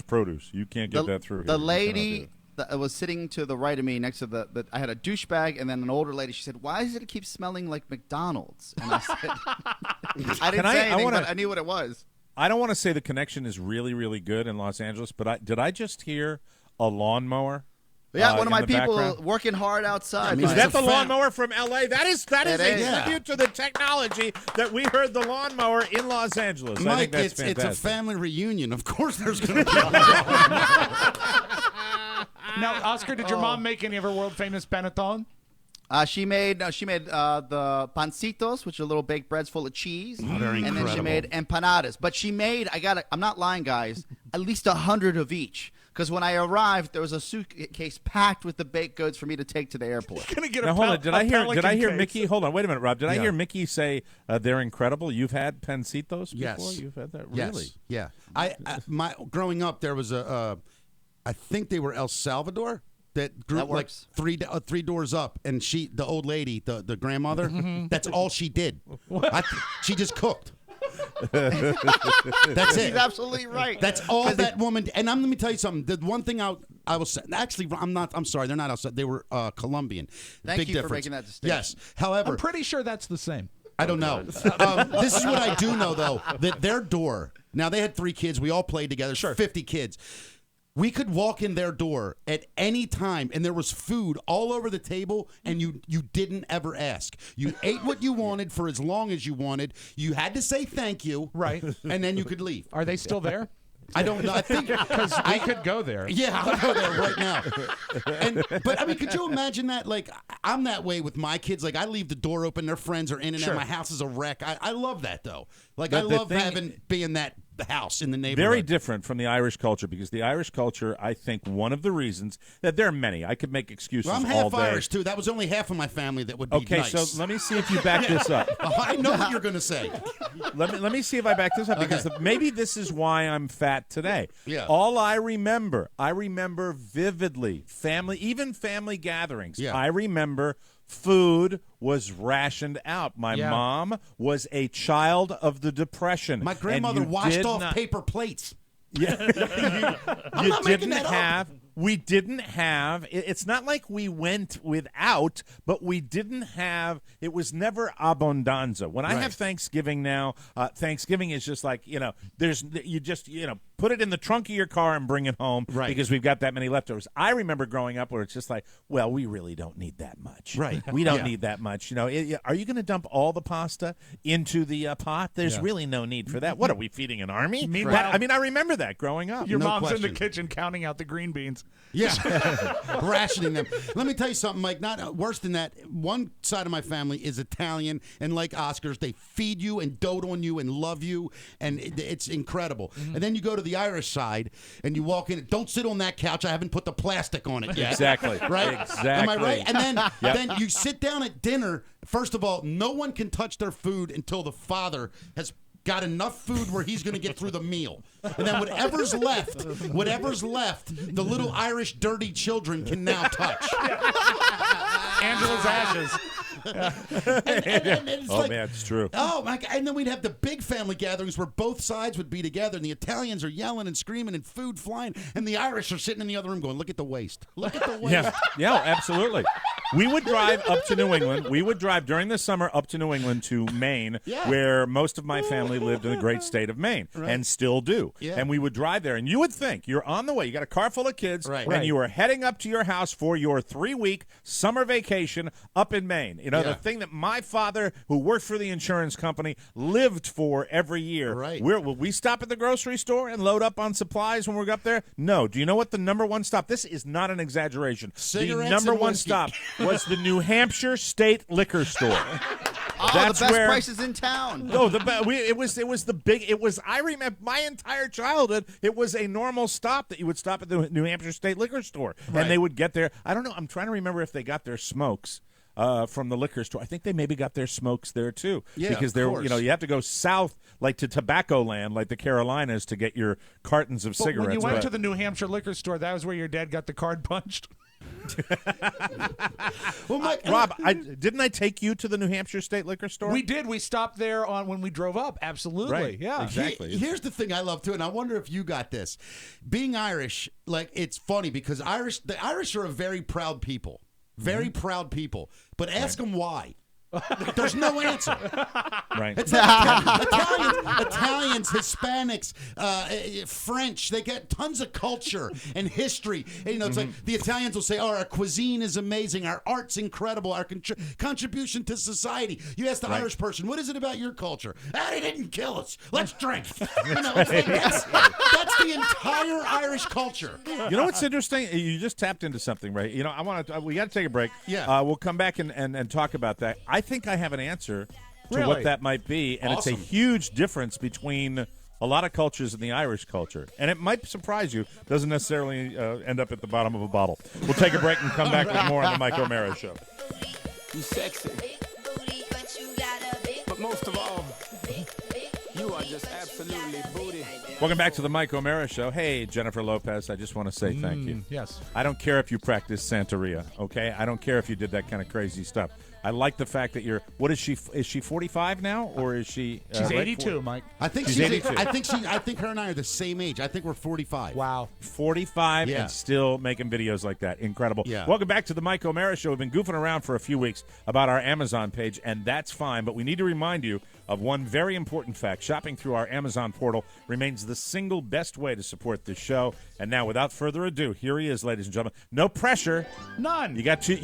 produce. You can't get that through here. The lady that was sitting to the right of me next to I had a douchebag and then an older lady. She said, "Why does it keep smelling like McDonald's?" And I said, I didn't say anything, but I knew what it was. I don't want to say the connection is really, really good in Los Angeles, but did I just hear a lawnmower? Yeah, one of my people background? Working hard outside. Is that the lawnmower from L.A.? That is a tribute to the technology that we heard the lawnmower in Los Angeles. Mike, I think that's it's a family reunion. Of course there's going to be Now, Oscar, did your mom make any of her world-famous panettone? She made the pancitos, which are little baked breads full of cheese, they're and incredible. then she made empanadas. But she made, I'm not lying, guys, at least 100 of each. Because when I arrived, there was a suitcase packed with the baked goods for me to take to the airport. Now, hold on. Did I hear Mickey? Hold on. Wait a minute, Rob. Did I hear Mickey say they're incredible? You've had pancitos before? Yes. You've had that? Yes. Really? Yeah. My growing up, there was I think they were El Salvador. That grew like three doors up, and the old lady, the grandmother, that's all she did. She just cooked. That's it. He's absolutely right. That's all that woman did. And let me tell you something. The one thing I was actually, I'm sorry, they're not outside. They were Colombian. Thank Big you difference. for making that distinction. Yes. However, I'm pretty sure that's the same. I don't know. This is what I do know, though, that their door. Now they had 3 kids. We all played together. Sure. 50 kids. We could walk in their door at any time, and there was food all over the table, and you didn't ever ask. You ate what you wanted for as long as you wanted. You had to say thank you, right, and then you could leave. Are they still there? I don't know. I think because I could go there. Yeah, I'll go there right now. But I mean, could you imagine that? Like, I'm that way with my kids. Like, I leave the door open. Their friends are in and out. My house is a wreck. I love that though. Like, I love being that house in the neighborhood. Very different from the Irish culture, because the Irish culture, I think, one of the reasons that there are many. I could make excuses I'm all half day. Irish too. That was only half of my family that would be nice. So let me see if you back this up. I know what you're going to say. Let me see if I back this up, because maybe this is why I'm fat today. Yeah. All I remember vividly even family gatherings. Yeah. I remember food was rationed out. My mom was a child of the Depression. My grandmother washed off paper plates. Yeah, you didn't have. We didn't have. It's not like we went without, but we didn't have. It was never abundanza. When I have Thanksgiving now, Thanksgiving is just like, you just put it in the trunk of your car and bring it home, because we've got that many leftovers. I remember growing up where it's just like, well, we really don't need that much. Right. We don't need that much. Are you going to dump all the pasta into the pot? There's really no need for that. What are we feeding an army? Meanwhile, I mean, I remember that growing up. Your mom's in the kitchen counting out the green beans. Yeah, rationing them. Let me tell you something, Mike. Not worse than that. One side of my family is Italian, and like Oscars, they feed you and dote on you and love you, and it's incredible. And then you go to the Irish side, and you walk in. Don't sit on that couch. I haven't put the plastic on it yet. Exactly. Right? Exactly. Am I right? And then you sit down at dinner. First of all, no one can touch their food until the father has got enough food where he's going to get through the meal. And then whatever's left, the little Irish dirty children can now touch. Angela's ashes. and it's Oh, like, man, it's true. Oh my God! And then we'd have the big family gatherings where both sides would be together, and the Italians are yelling and screaming and food flying, and the Irish are sitting in the other room going, "Look at the waste! Look at the waste!" Yeah, absolutely. We would drive up to New England. We would drive during the summer up to New England to Maine, where most of my family lived in the great state of Maine, and still do. Yeah. And we would drive there, and you would think you're on the way. You got a car full of kids, and you are heading up to your house for your 3-week summer vacation up in Maine. You know, the thing that my father, who worked for the insurance company, lived for every year. Right. Will we stop at the grocery store and load up on supplies when we're up there? No. Do you know what the number one stop? This is not an exaggeration. Cigarettes the number and one whiskey. stop was the New Hampshire State Liquor Store. Oh, That's the best where, prices in town. No, it was the big. It was. I remember my entire childhood. It was a normal stop that you would stop at the New Hampshire State Liquor Store, and they would get there. I don't know. I'm trying to remember if they got their smokes from the liquor store. I think they maybe got their smokes there too, because they're you have to go south like to Tobacco Land, like the Carolinas, to get your cartons of cigarettes. When you went to the New Hampshire liquor store, that was where your dad got the card punched. Well, Mike, Rob, didn't I take you to the New Hampshire State Liquor Store? We did. We stopped there when we drove up. Absolutely. Right. Yeah. Exactly. Here's the thing I love too, and I wonder if you got this. Being Irish, like it's funny because the Irish are a very proud people, very proud people. But ask them why. There's no answer. Right. It's like Italians, Hispanics, French. They get tons of culture and history. And, you know, it's like the Italians will say, "Oh, our cuisine is amazing. Our art's incredible. Our contribution to society." You ask the Irish person, "What is it about your culture?" "Ah, they didn't kill us. Let's drink." You know, it's like that's the entire Irish culture. You know what's interesting? You just tapped into something, right? You know, we got to take a break. Yeah. We'll come back and talk about that. I think I have an answer to Really? what that might be, and Awesome. it's a huge difference between a lot of cultures in the Irish culture. And it might surprise you. Doesn't necessarily end up at the bottom of a bottle. We'll take a break and come back with more on the Mike O'Mara Show. You sexy. But most of all, you are just absolutely booty. Welcome back to the Mike O'Mara Show. Hey, Jennifer Lopez, I just want to say thank you. Yes. I don't care if you practice Santeria, okay? I don't care if you did that kind of crazy stuff. I like the fact that you're. What is she? Is she 45 now, or is she? She's right 82, Mike. I think she's 82. I think her and I are the same age. I think we're 45. Wow. 45 Yeah. and still making videos like that. Incredible. Yeah. Welcome back to the Mike O'Mara Show. We've been goofing around for a few weeks about our Amazon page, and that's fine, but we need to remind you of one very important fact. Shopping through our Amazon portal remains the single best way to support this show. And now, without further ado, here he is, ladies and gentlemen. No pressure. None. You got two,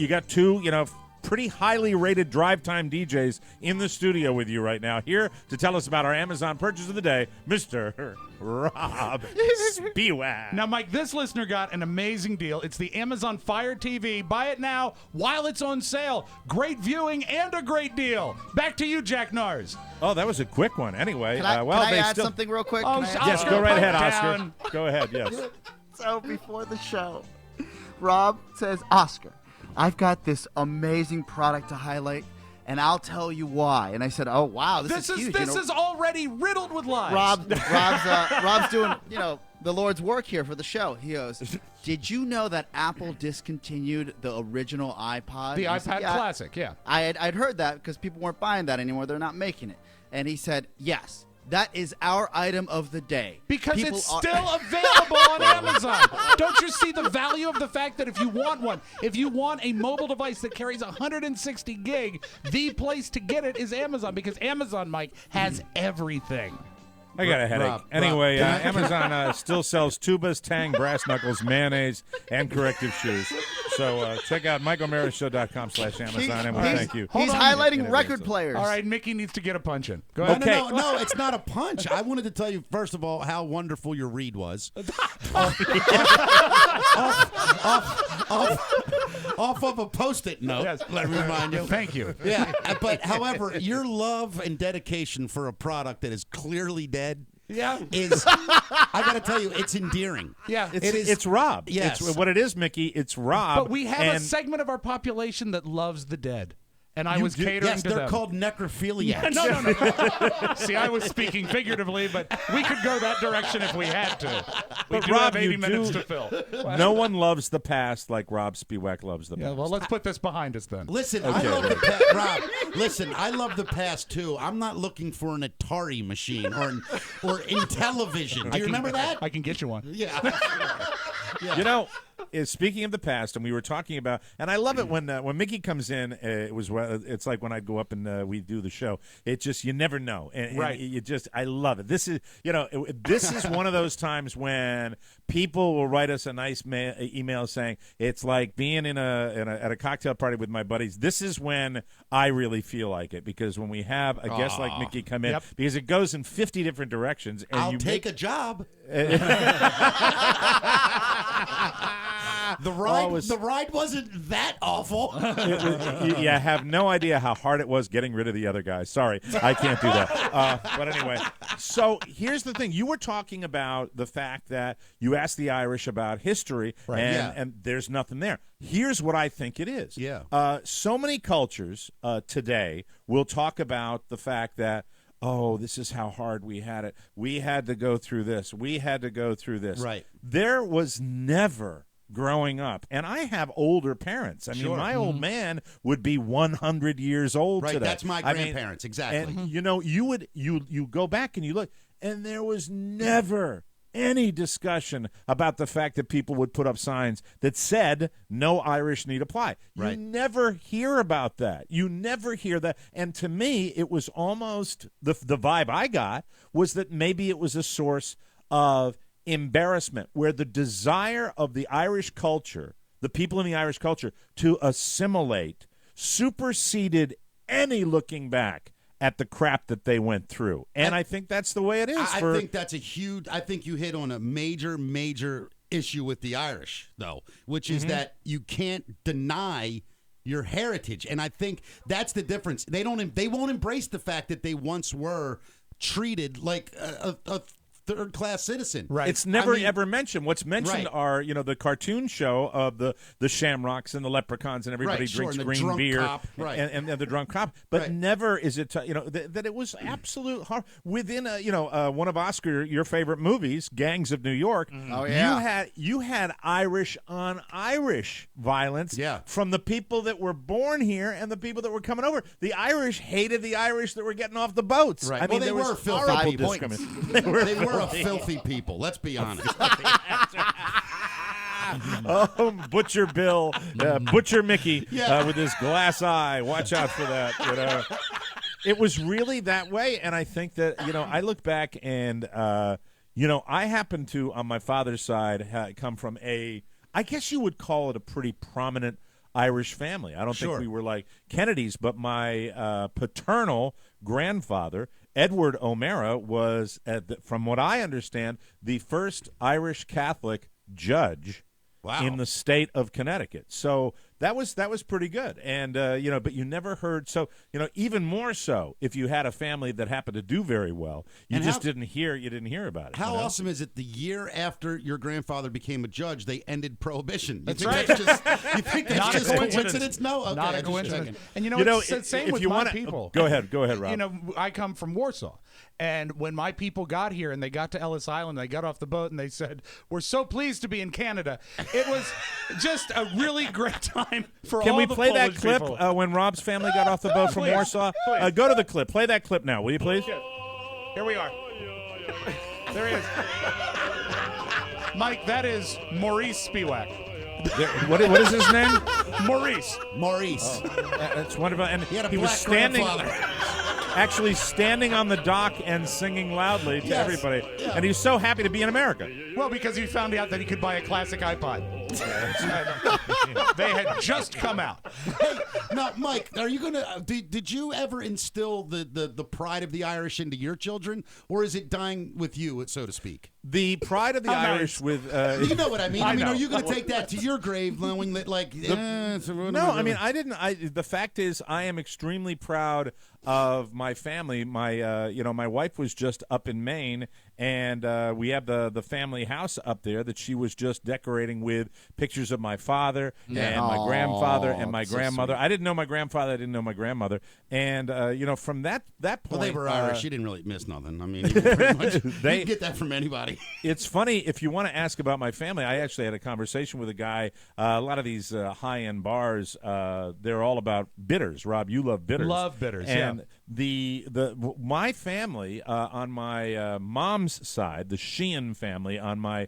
pretty highly rated drive time DJs in the studio with you right now, here to tell us about our Amazon purchase of the day, Mr. Rob Spiewak. Now, Mike, this listener got an amazing deal. It's the Amazon Fire TV. Buy it now while it's on sale. Great viewing and a great deal. Back to you, Jack Nars. Oh, that was a quick one. Anyway, Can I they add still. something real quick? Oh, Can I add Yes, Oscar, go right ahead, pipe Oscar. down. Go ahead. Yes. So before the show, Rob says, "Oscar, I've got this amazing product to highlight, and I'll tell you why." And I said, "Oh wow, this is huge." This is already riddled with lies. Rob's doing the Lord's work here for the show. He goes, "Did you know that Apple discontinued the original iPod?" The And I said, iPad "Yeah." Classic, yeah. I'd heard that because people weren't buying that anymore. They're not making it. And he said, "Yes, that is our item of the day Because People it's are- still available on Amazon. Don't you see the value of the fact that if you want a mobile device that carries 160 gig, the place to get it is Amazon, because Amazon, Mike, has everything. I got a headache. Rob, Anyway, Rob. Amazon still sells tubas, Tang, brass knuckles, mayonnaise, and corrective shoes. So check out MikeO'MaraShow.com/Amazon, and we thank you. He's on. highlighting record players. All right, Mickey needs to get a punch in. Go ahead. Okay. No, it's not a punch. I wanted to tell you, first of all, how wonderful your read was. Off of a Post-it note, Yes. let me remind you. Thank you. Yeah, but however, your love and dedication for a product that is clearly dead Yeah. is, I got to tell you, it's endearing. Yeah. It's Rob. Yes. It's what it is, Mickey. It's Rob. But we have a and segment of our population that loves the dead. and I was catering yes, to they're them. called necrophiliacs. No. See, I was speaking figuratively, but we could go that direction if we had to. We But do Rob, have 80 you minutes do- to fill. No one loves the past like Rob Spiewak loves the Yeah, past. well, let's put this behind us then. Listen, Okay, I love the good. past. Rob, listen, I love the past too. I'm not looking for an Atari machine or Intellivision. Do you remember that? I can get you one. Yeah. You know, speaking of the past, and we were talking about, and I love it when Mickey comes in. It's like when I go up and we do the show. It just you never know, and Right. you just I love it. This is this is one of those times when people will write us a nice email saying it's like being at a cocktail party with my buddies. This is when I really feel like it because when we have a guest like Mickey come in, Yep. because it goes in 50 different directions. And I'll take a job. The ride wasn't that awful. You have no idea how hard it was getting rid of the other guy. Sorry, I can't do that. But anyway, so here's the thing. You were talking about the fact that you asked the Irish about history, Right, and there's nothing there. Here's what I think it is. Yeah. So many cultures today will talk about the fact that, oh, this is how hard we had it. We had to go through this. We had to go through this. Right. There was never growing up, and I have older parents. I mean, my old man would be 100 years old Right, today. that's my I mean, grandparents, exactly. And you go back and you look, and there was never any discussion about the fact that people would put up signs that said no Irish need apply. You Right. never hear about that. You never hear that. And to me, it was almost the vibe I got was that maybe it was a source of embarrassment where the desire of the Irish culture, the people in the Irish culture, to assimilate superseded any looking back at the crap that they went through. And I think that's the way it is. I think that's I think you hit on a major issue with the Irish, though, which is that you can't deny your heritage. And I think that's the difference. They won't embrace the fact that they once were treated like a third-class citizen. Right. It's never ever mentioned. What's mentioned are the cartoon show of the Shamrocks and the Leprechauns and everybody Right, sure, drinks and the green drunk beer cop, right. and the drunk cop. But Right. never is it that it was absolute horror. Within one of Oscar your favorite movies, Gangs of New York. Oh, yeah. you had Irish on Irish violence from the people that were born here and the people that were coming over. The Irish hated the Irish that were getting off the boats. Right. I mean, they there were was filthy horrible people. discrimination. They were a filthy people. Let's be honest. Oh, Butcher Bill, Butcher Mickey with his glass eye. Watch out for that. It was really that way, and I think that I look back and I happen to, on my father's side, come from I guess you would call it a pretty prominent Irish family. I don't think we were like Kennedys, but my paternal grandfather, Edward O'Mara, was, from what I understand, the first Irish Catholic judge in the state of Connecticut. So that was pretty good. And but you never heard. So even more so if you had a family that happened to do very well, you didn't hear about it. How awesome is it? The year after your grandfather became a judge, they ended prohibition. That's you right. Think you think that's Not just a coincidence? No, okay, not a just coincidence. checking. And it's the same if with you my wanna, people. Go ahead, Rob. I come from Warsaw, and when my people got here and they got to Ellis Island, they got off the boat and they said, "We're so pleased to be in Canada." It was just a really great time for all the Can we play that Polish clip people. when Rob's family got off the boat from Please, Warsaw? please. Go to the clip. Play that clip now, will you please? Here we are. There he is. Mike, that is Maurice Spiewak. What is his name? Maurice. Maurice. That's wonderful. And He had a he was black standing, grandfather. actually standing on the dock and singing loudly to everybody. Yeah. And he was so happy to be in America. Well, because he found out that he could buy a classic iPod. They had just come out. Hey, now, Mike, are you gonna? Did you ever instill the pride of the Irish into your children, or is it dying with you, so to speak? The pride of the Irish with you know what I mean. I mean, know. are you going to take that to your grave, knowing that No, I mean, I didn't. The fact is, I am extremely proud of my family. My my wife was just up in Maine, and we have the family house up there that she was just decorating with pictures of my father and my grandfather and my grandmother. I didn't know my grandfather. I didn't know my grandmother. And from that point, well, they were Irish. She didn't really miss nothing. I mean, pretty much, you can get that from anybody. It's funny, if you want to ask about my family, I actually had a conversation with a guy. A lot of these high-end bars, they're all about bitters. Rob, you love bitters. Love bitters, and my family on my mom's side, the Sheehan family on my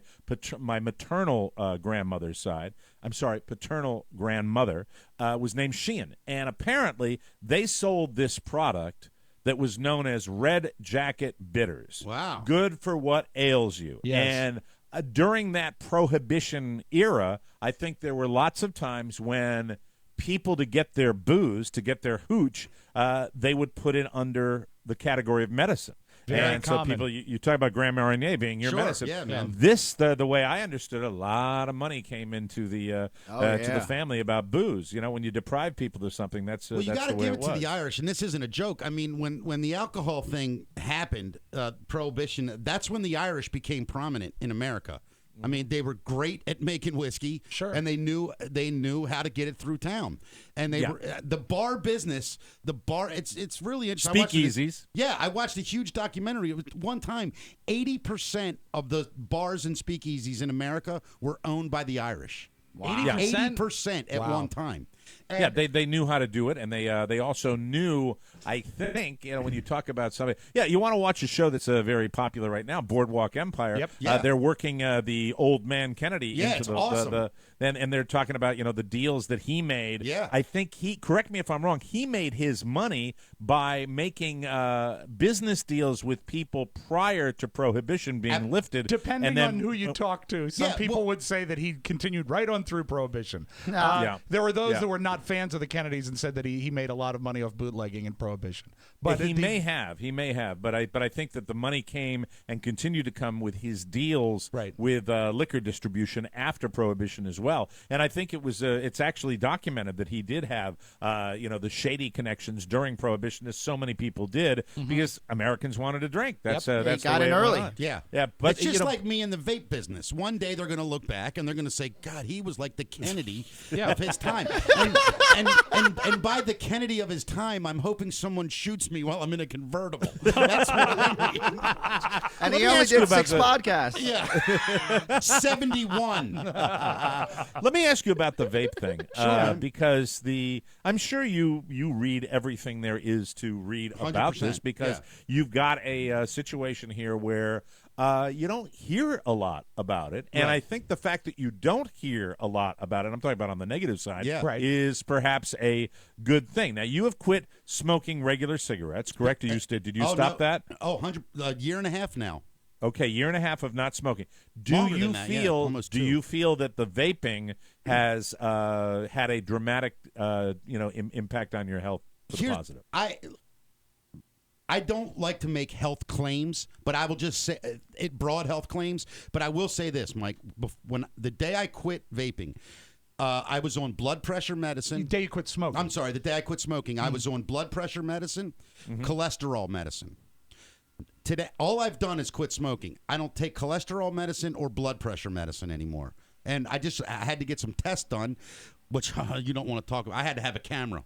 maternal grandmother's side, paternal grandmother, was named Sheehan. And apparently they sold this product that was known as Red Jacket Bitters. Wow. Good for what ails you. Yes. And during that Prohibition era, I think there were lots of times when people, to get their booze, to get their hooch, they would put it under the category of medicine. Very and common. so people, you talk about Grand Marnier being your Sure, medicine. yeah, man. This, the way I understood, a lot of money came into the to the family about booze. When you deprive people of something, that's Well, you that's got to the way give it it to was. the Irish, and this isn't a joke. I mean, when the alcohol thing happened, Prohibition, that's when the Irish became prominent in America. I mean, they were great at making whiskey, Sure, and they knew how to get it through town. And they were the bar business. It's really interesting. Speakeasies. I watched a huge documentary. It was one time 80% of the bars and speakeasies in America were owned by the Irish. Wow. 80% at one time. And they knew how to do it, and they also knew, I think, when you talk about somebody, you want to watch a show that's very popular right now, Boardwalk Empire. Yep. Yeah. They're working the old man Kennedy into it's the, awesome. and they're talking about the deals that he made. Yeah. I think correct me if I'm wrong, he made his money by making business deals with people prior to Prohibition being lifted. Depending and then, on who you talk to, some people would say that he continued right on through Prohibition. There were those that were not fans of the Kennedys and said that he made a lot of money off bootlegging and Prohibition. But he may have, but I think that the money came and continued to come with his deals with liquor distribution after Prohibition as well. And I think it's actually documented that he did have the shady connections during Prohibition, as so many people did, because Americans wanted to drink. That's that's got the way in it went early. on. Yeah. But it's just like me in the vape business. One day they're going to look back and they're going to say, God, he was like the Kennedy of his time. And by the Kennedy of his time, I'm hoping someone shoots me while I'm in a convertible. That's what I mean. And he only did 6 podcasts. Yeah. 71. Let me ask you about the vape thing, because I'm sure you read everything there is to read about this, because you've got a situation here where you don't hear a lot about it, and I think the fact that you don't hear a lot about it, I'm talking about on the negative side, is perhaps a good thing. Now, you have quit smoking regular cigarettes, correct? Did you stop that? Oh, a year and a half now. Okay, year and a half of not smoking. Do Longer you than that, feel? almost Do 2. you feel that the vaping has had a dramatic, impact on your health for the positive? I don't like to make health claims, but I will just say broad health claims. But I will say this, Mike. When the day I quit vaping, I was on blood pressure medicine. The day you quit smoking. I'm sorry, the day I quit smoking, I was on blood pressure medicine, cholesterol medicine. Today, all I've done is quit smoking. I don't take cholesterol medicine or blood pressure medicine anymore. And I had to get some tests done, which you don't want to talk about. I had to have a camera.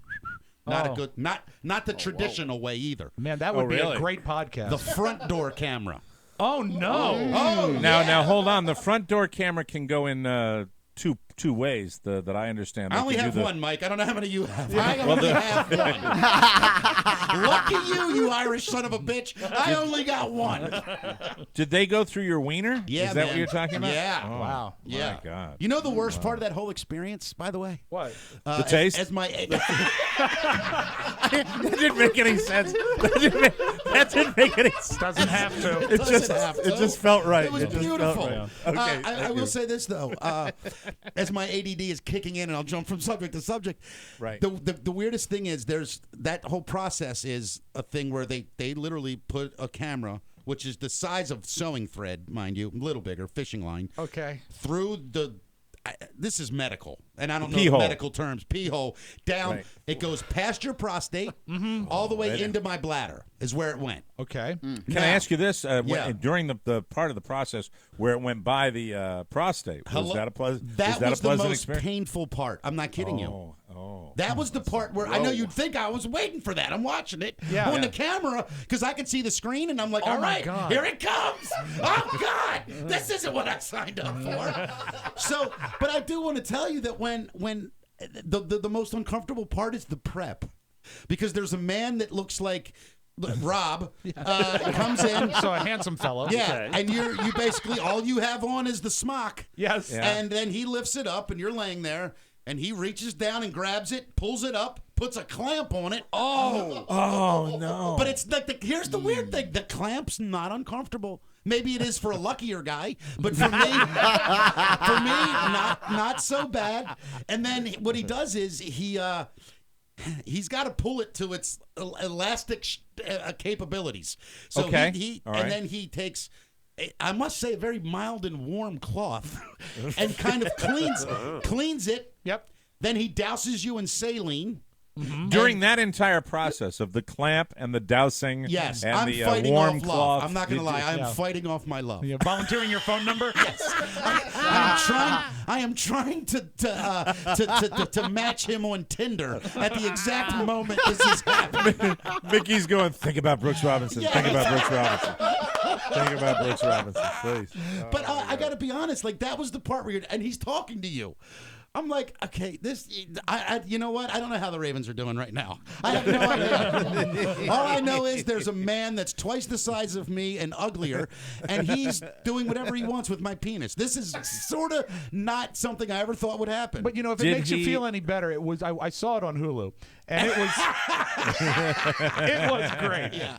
Not a good, not the traditional way either. Man, that would be a great podcast. The front door camera. Oh no! Now hold on. The front door camera can go in two ways that I understand. I only have one, Mike. I don't know how many you have. I Well, only have one. Lucky you Irish son of a bitch. I only got one. Did they go through your wiener? Yeah, Is that what man. you're talking about? Yeah. Oh, Wow. Yeah. My God. You know the worst part of that whole experience, by the way? What? The taste? As my That didn't make any sense. That didn't make any sense. Doesn't have to. It just felt right. It was just beautiful. felt right. Okay. I will say this though, as my ADD is kicking in, and I'll jump from subject to subject. Right. The weirdest thing is there's that whole process is a thing where they literally put a camera which is the size of sewing thread, mind you, a little bigger, fishing line. Okay. Through the. This is medical, and I don't know Pee the hole. medical terms. Pee hole down. Right. It goes past your prostate, all the way into my bladder is where it went. Okay. Can I ask you this? During the part of the process where it went by the prostate, was that a pleasant? That was a pleasant the most experience? painful part. I'm not kidding you. Oh. That was the part where I know you'd think I was waiting for that. I'm watching it on the camera because I could see the screen, and I'm like, all right, here it comes. Oh, God, this isn't what I signed up for. So, but I do want to tell you that when the most uncomfortable part is the prep, because there's a man that looks like Rob comes in. So a handsome fellow. Yeah, and you basically all you have on is the smock. Yes. Yeah. And then he lifts it up, and you're laying there, and he reaches down and grabs it, pulls it up, puts a clamp on it. Oh no! But it's like here's the weird thing: the clamp's not uncomfortable. Maybe it is for a luckier guy, but for me, not so bad. And then what he does is he's got to pull it to its elastic capabilities. So Okay. All right. and then he takes, I must say, a very mild and warm cloth and kind of cleans it. Yep. Then he douses you in saline. During that entire process of the clamp and the dousing, Yes, and I'm the fighting warm off cloth. love. I'm not going to lie. I'm fighting off my love. Yeah, volunteering your phone number? Yes. I am trying to match him on Tinder at the exact moment this is happening. Mickey's going, think about Brooks Robinson. Yes. Think about Brooks Robinson. Think about Brooks Robinson, please. But I got to be honest. Like that was the part where and he's talking to you. I'm like, okay, you know what? I don't know how the Ravens are doing right now. I have no idea. All I know is there's a man that's twice the size of me and uglier, and he's doing whatever he wants with my penis. This is sort of not something I ever thought would happen. But, if it makes you feel any better, it was I saw it on Hulu, and it was it was great. Yeah.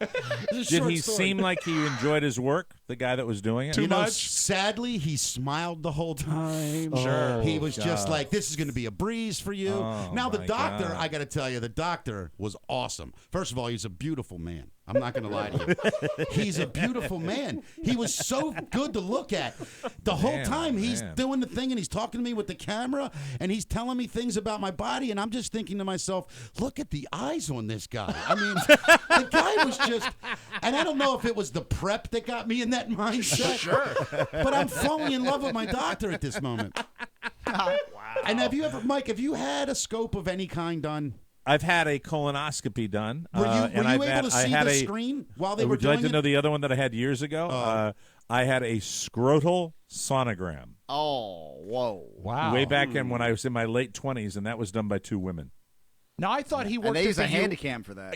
Did he seem like he enjoyed his work, the guy that was doing it? Too much? Sadly, he smiled the whole time. Sure. He was just like, this is going to be a breeze for you. Now, the my doctor, God. I got to tell you, the doctor was awesome. First of all, he's a beautiful man. I'm not going to lie to you. He's a beautiful man. He was so good to look at. The whole time he's doing the thing and he's talking to me with the camera and he's telling me things about my body, and I'm just thinking to myself, look at the eyes on this guy. I mean, the guy was just, and I don't know if it was the prep that got me in that mindset. Sure. But I'm falling in love with my doctor at this moment. Wow. And Mike, have you had a scope of any kind done? I've had a colonoscopy done. Were you able to see the a, screen while they were Would you doing like to it? know the other one that I had years ago? I had a scrotal sonogram. Oh, whoa. Wow. Way back in when I was in my late 20s, and that was done by two women. Now, I thought he worked And they at use the a handycam for that.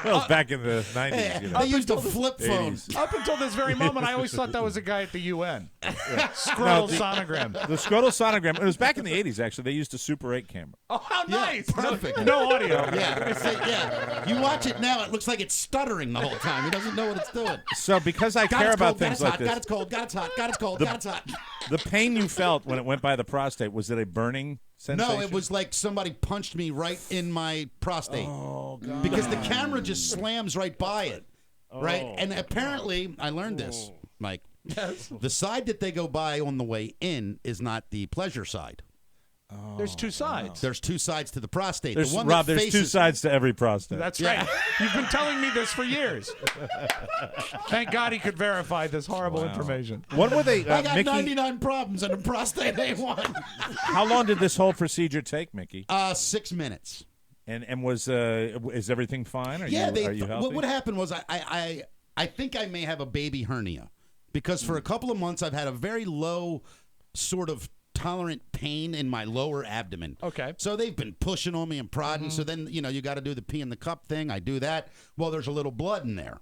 Well, it was back in the 90s. You know. They used a flip phone. 80s. Up until this very moment, I always thought that was a guy at the UN. Scrotal sonogram. The scrotal sonogram, it was back in the 80s, actually. They used a Super 8 camera. Oh, how nice. perfect. No audio. Yeah. You watch it now, it looks like it's stuttering the whole time. He doesn't know what it's doing. So because I care about things like this, God, it's cold. God, it's hot. God, it's cold. God, it's hot. the pain you felt when it went by the prostate, was it a burning sensation? No, it was like somebody punched me right in my prostate. Oh, God. Because the camera just slams right by it. Right? And apparently, I learned this, Mike. Yes. The side that they go by on the way in is not the pleasure side. There's two sides. There's two sides to the prostate. There's, the one Rob, that there's faces two sides to every prostate. That's right. You've been telling me this for years. Thank God he could verify this horrible information. What were they, I got Mickey? 99 problems and the prostate ain't one. How long did this whole procedure take, Mickey? 6 minutes. And is everything fine? Are you healthy? What happened was I think I may have a baby hernia because for a couple of months I've had a very low sort of tolerant pain in my lower abdomen. Okay. So they've been pushing on me and prodding. So then, you got to do the pee in the cup thing. I do that. Well, there's a little blood in there.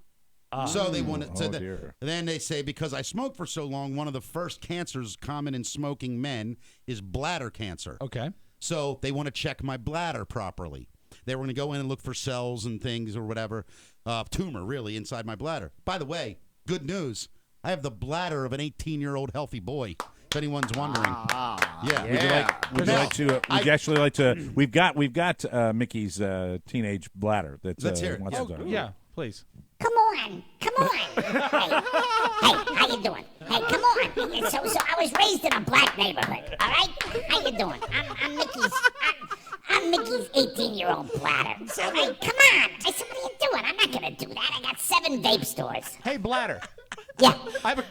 So they want to. Then they say because I smoked for so long, one of the first cancers common in smoking men is bladder cancer. Okay. So they want to check my bladder properly. They were going to go in and look for cells and things or whatever, tumor really inside my bladder. By the way, good news. I have the bladder of an 18-year-old healthy boy. If anyone's wondering. Yeah. Would you like to? Would you actually like to? We've got Mickey's teenage bladder. Let's hear it. wants to talk. Yeah, please. Come on. Hey, how you doing? Hey, come on. So I was raised in a black neighborhood, all right? How you doing? I'm Mickey's 18-year-old bladder. So, hey, come on. I said, what are you doing? I'm not going to do that. I got 7 vape stores. Hey, Bladder. Yeah.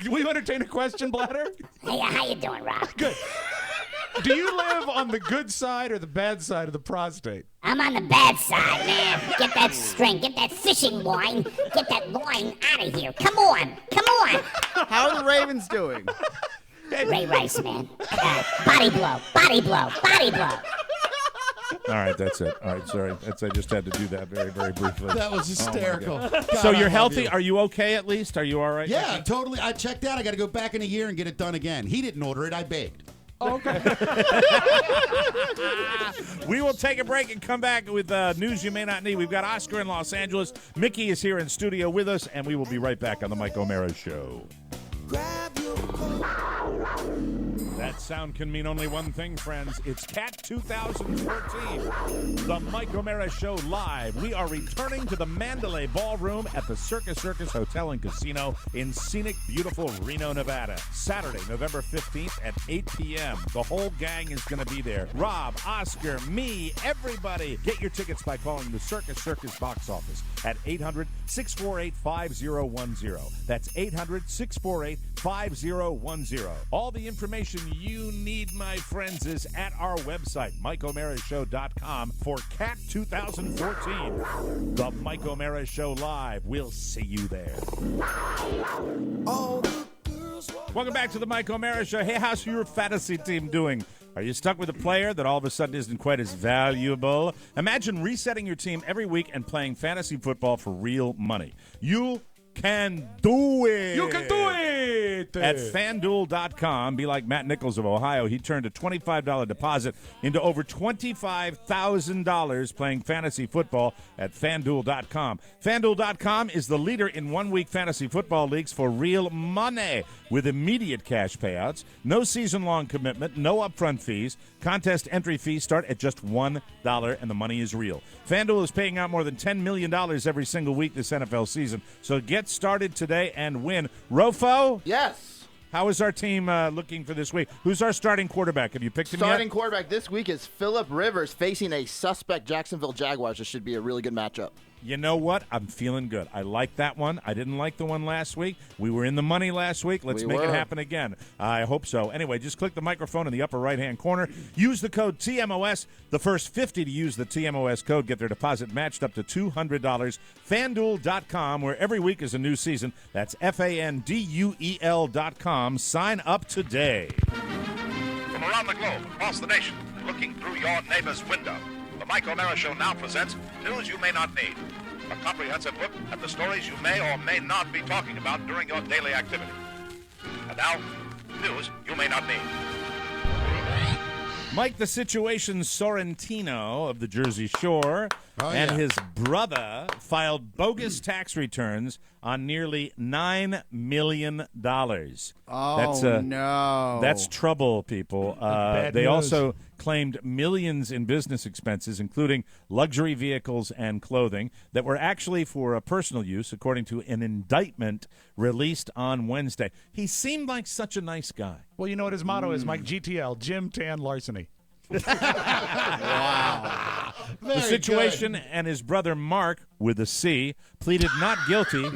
Will you entertain a question, Bladder? Hey, how you doing, Rob? Good. Do you live on the good side or the bad side of the prostate? I'm on the bad side, man. Get that string. Get that fishing line. Get that line out of here. Come on. How are the Ravens doing? Ray Rice, man. Body blow. All right, that's it. All right, sorry. I just had to do that very, very briefly. That was hysterical. Oh, God, so I you're love healthy? you. Are you okay at least? Are you all right? Yeah, Mickey? totally. I checked out. I got to go back in a year and get it done again. He didn't order it. I begged. Okay. We will take a break and come back with news you may not need. We've got Oscar in Los Angeles. Mickey is here in studio with us, and we will be right back on the Mike O'Mara Show. That sound can mean only one thing, friends. It's CAT 2014, the Mike O'Mara Show live. We are returning to the Mandalay Ballroom at the Circus Hotel and Casino in scenic, beautiful Reno, Nevada. Saturday, November 15th at 8 p.m. The whole gang is going to be there. Rob, Oscar, me, everybody. Get your tickets by calling the Circus box office at 800-648-5010. That's 800-648-5010. All the information you need, my friends, is at our website, MikeO'MaraShow.com, for CAT 2014. The Mike O'Mara Show Live. We'll see you there. Welcome back to the Mike O'Mara Show. Hey, how's your fantasy team doing? Are you stuck with a player that all of a sudden isn't quite as valuable? Imagine resetting your team every week and playing fantasy football for real money. You can do it. You can do it. At FanDuel.com, be like Matt Nichols of Ohio. He turned a $25 deposit into over $25,000 playing fantasy football at FanDuel.com. FanDuel.com is the leader in one-week fantasy football leagues for real money with immediate cash payouts, no season-long commitment, no upfront fees. Contest entry fees start at just $1, and the money is real. FanDuel is paying out more than $10 million every single week this NFL season, so get started today and win. Rofo? Yes. How is our team looking for this week? Who's our starting quarterback? Have you picked him Starting yet? quarterback this week is Phillip Rivers facing a suspect Jacksonville Jaguars. This should be a really good matchup. You know what? I'm feeling good. I like that one. I didn't like the one last week. We were in the money last week. Let's make it happen again. I hope so. Anyway, just click the microphone in the upper right-hand corner. Use the code TMOS. The first 50 to use the TMOS code get their deposit matched up to $200. FanDuel.com, where every week is a new season. That's FanDuel.com. Sign up today. From around the globe, across the nation, looking through your neighbor's window. The Mike O'Mara Show now presents News You May Not Need, a comprehensive look at the stories you may or may not be talking about during your daily activity. And now, News You May Not Need. Mike, the Situation Sorrentino of the Jersey Shore and his brother filed bogus tax returns on nearly $9 million. Oh, no. That's trouble, people. They also claimed millions in business expenses, including luxury vehicles and clothing, that were actually for personal use, according to an indictment released on Wednesday. He seemed like such a nice guy. Well, you know what his motto is, Mike? GTL, Jim Tan Larceny. Wow. The Situation and his brother Mark, with a C, pleaded not guilty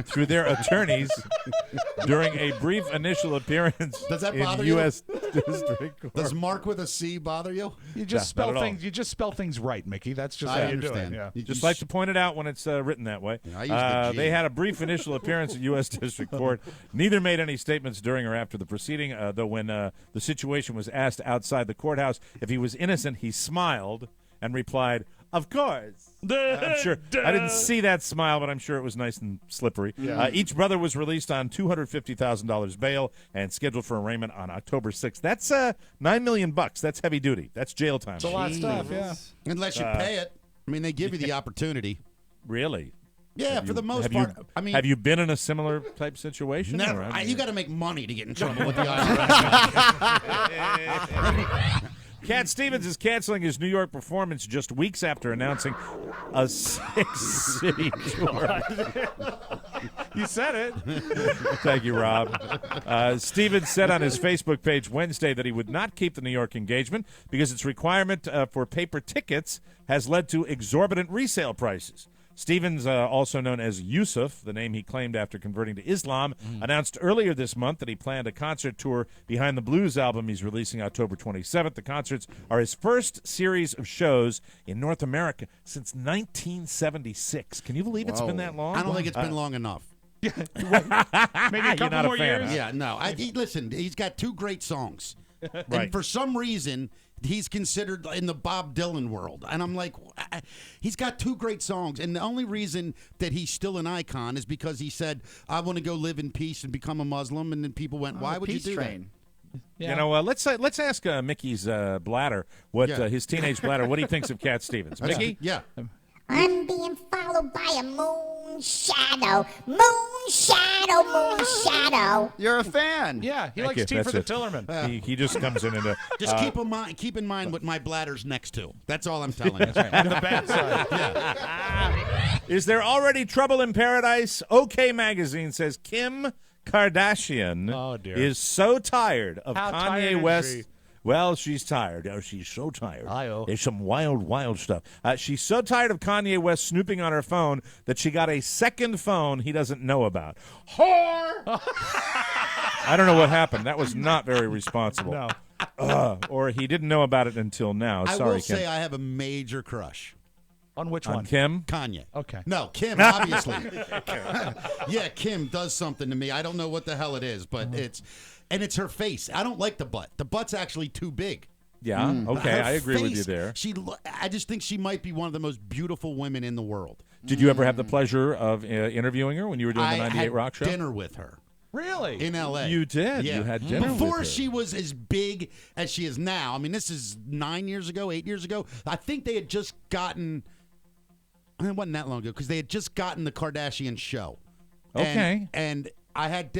through their attorneys during a brief initial appearance Does that in bother U.S. you? District Court. Does Mark with a C bother you? You just spell things. You just spell things right, Mickey. That's just I how you do it. understand. Yeah. You Just like to point it out when it's written that way. I use the G. They had a brief initial appearance at U.S. District Court. Neither made any statements during or after the proceeding, though when the Situation was asked outside the courthouse if he was innocent, he smiled and replied, "Of course." I'm sure. I didn't see that smile, but I'm sure it was nice and slippery. Yeah. Each brother was released on $250,000 bail and scheduled for arraignment on October 6th. That's $9 million. That's heavy duty. That's jail time. It's a lot of stuff, yeah. Unless you pay it. I mean, they give you the opportunity. Really? Yeah, for the most part. I mean, have you been in a similar type situation? Never. Or, You got to make money to get in trouble with the IRS. Cat Stevens is canceling his New York performance just weeks after announcing a 6-city tour. You said it. Thank you, Rob. Stevens said on his Facebook page Wednesday that he would not keep the New York engagement because its requirement for paper tickets has led to exorbitant resale prices. Stevens, also known as Yusuf, the name he claimed after converting to Islam, announced earlier this month that he planned a concert tour behind the Blues album he's releasing October 27th. The concerts are his first series of shows in North America since 1976. Can you believe it's been that long? I don't think it's been long enough. Maybe a couple not a more fan, years. huh? Yeah, no. Listen, he's got 2 great songs. Right. And for some reason, he's considered in the Bob Dylan world. And I'm like, he's got 2 great songs. And the only reason that he's still an icon is because he said, I want to go live in peace and become a Muslim. And then people went, why would you do that? Yeah. You know, let's ask Mickey's bladder, what his teenage bladder, what he thinks of Cat Stevens. Mickey? Yeah. I'm being followed by a moon shadow. Moon shadow, moon shadow. You're a fan. Yeah, he Thank likes you. tea That's for the it. Tillerman. He just comes in and Just keep in mind what my bladder's next to. That's all I'm telling you. On the bad side. Is there already trouble in paradise? OK Magazine says Kim Kardashian is so tired of How Kanye tired is West. she? Well, she's tired. Oh, she's so tired. I-oh. There's some wild stuff. She's so tired of Kanye West snooping on her phone that she got a second phone he doesn't know about. Whore! I don't know what happened. That was not very responsible. No. Or he didn't know about it until now. I Sorry, will Kim. say I have a major crush. On which On one? Kim? Kanye. Okay. No, Kim, obviously. Yeah, Kim does something to me. I don't know what the hell it is, but it's her face. I don't like the butt. The butt's actually too big. Yeah, okay, Her I agree with face, you there. I just think she might be one of the most beautiful women in the world. Did you ever have the pleasure of interviewing her when you were doing the 98 had Rock Show? dinner with her. Really? In L.A. You did? Yeah. You had dinner with Before her. she was as big as she is now. I mean, this is 8 years ago. I think they had just gotten... It wasn't that long ago because they had just gotten the Kardashian show. Okay. And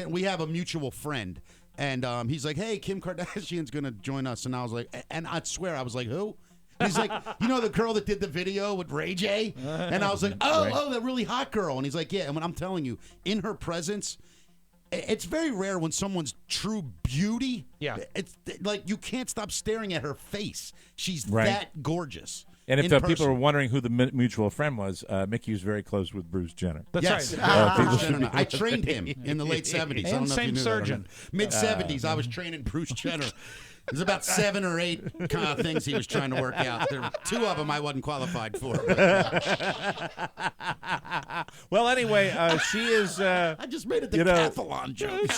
we have a mutual friend, and he's like, "Hey, Kim Kardashian's gonna join us," and I was like, and I swear I was like, "Who?" And he's like, "You know the girl that did the video with Ray J?" And I was like, "Oh, that really hot girl." And he's like, "Yeah." And when I'm telling you, in her presence. It's very rare when someone's true beauty. Yeah. It's like you can't stop staring at her face. She's Right. that gorgeous. And if in people person. were wondering who the mutual friend was, Mickey was very close with Bruce Jenner. That's Yes. right. Bruce Jenner. I trained him in the late 70s. I don't know if same you knew surgeon. Mid 70s, I was training Bruce Jenner. There's about 7 or 8 kind of things he was trying to work out. There were 2 of them I wasn't qualified for. Well, anyway, she is. I just made a decathlon joke.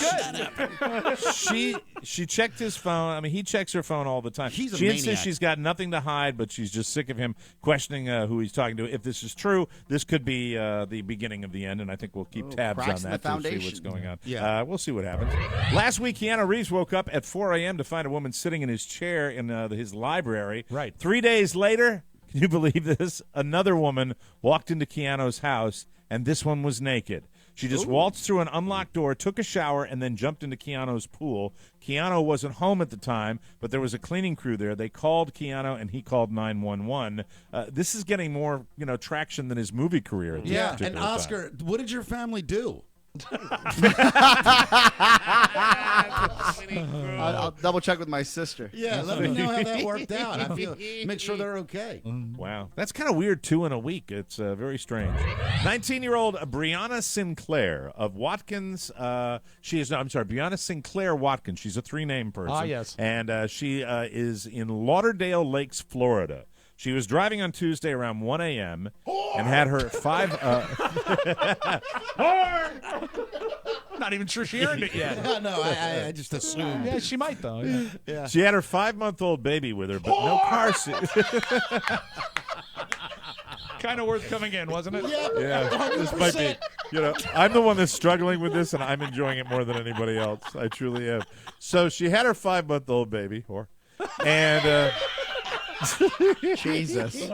She checked his phone. I mean, he checks her phone all the time. He's a she insists maniac. she's got nothing to hide, but she's just sick of him questioning who he's talking to. If this is true, this could be the beginning of the end, and I think we'll keep tabs on cracks in that the to see foundation. what's going on. Yeah. We'll see what happens. Last week, Keanu Reeves woke up at 4 a.m. to find a woman sitting in his chair in his library. Right. 3 days later, can you believe this? Another woman walked into Keanu's house, and this one was naked. She just waltzed through an unlocked door, took a shower, and then jumped into Keanu's pool. Keanu wasn't home at the time, but there was a cleaning crew there. They called Keanu, and he called 911. This is getting more, traction than his movie career. At this Yeah, particular and time. Oscar, what did your family do? I'll double check with my sister. Yeah, let me know how that worked out. I feel make sure they're okay. Wow. That's kind of weird, 2 in a week. It's very strange. 19-year-old Brianna Sinclair of Watkins. Brianna Sinclair Watkins. She's a 3-name person. Ah, yes. And she is in Lauderdale Lakes, Florida. She was driving on Tuesday around 1 a.m. and had her 5... Not even sure she earned it yet. No, I just assumed. Yeah, she might, though. Yeah. She had her 5-month-old baby with her, but no car seat. Kind of worth coming in, wasn't it? Yeah, this might be. I'm the one that's struggling with this, and I'm enjoying it more than anybody else. I truly am. So she had her 5-month-old baby, and Jesus.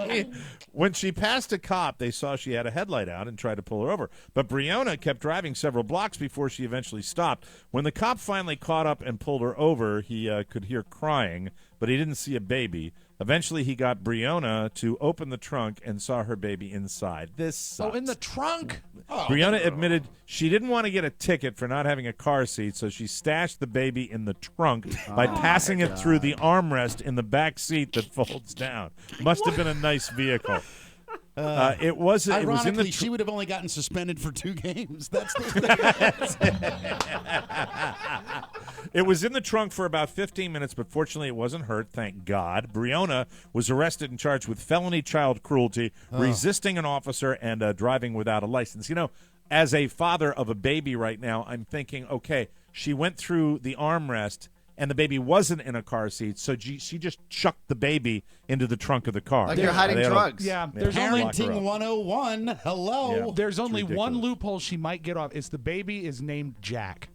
When she passed a cop, they saw she had a headlight out and tried to pull her over. But Breonna kept driving several blocks before she eventually stopped. When the cop finally caught up and pulled her over, he could hear crying, but he didn't see a baby. Eventually, he got Breonna to open the trunk and saw her baby inside. This sucks. Oh, in the trunk? Breonna admitted she didn't want to get a ticket for not having a car seat, so she stashed the baby in the trunk by passing it through the armrest in the back seat that folds down. Must have been a nice vehicle. It was in Ironically, the she would have only gotten suspended for 2 games. That's It was in the trunk for about 15 minutes, but fortunately it wasn't hurt, thank God. Breonna was arrested and charged with felony child cruelty, resisting an officer, and driving without a license. You know, as a father of a baby right now, I'm thinking, okay, she went through the armrest, and the baby wasn't in a car seat, so she just chucked the baby into the trunk of the car. Like you're hiding drugs. Yeah, there's Parenting 101. Hello. Yeah. There's only ridiculous. one loophole she might get off. Is the baby is named Jack.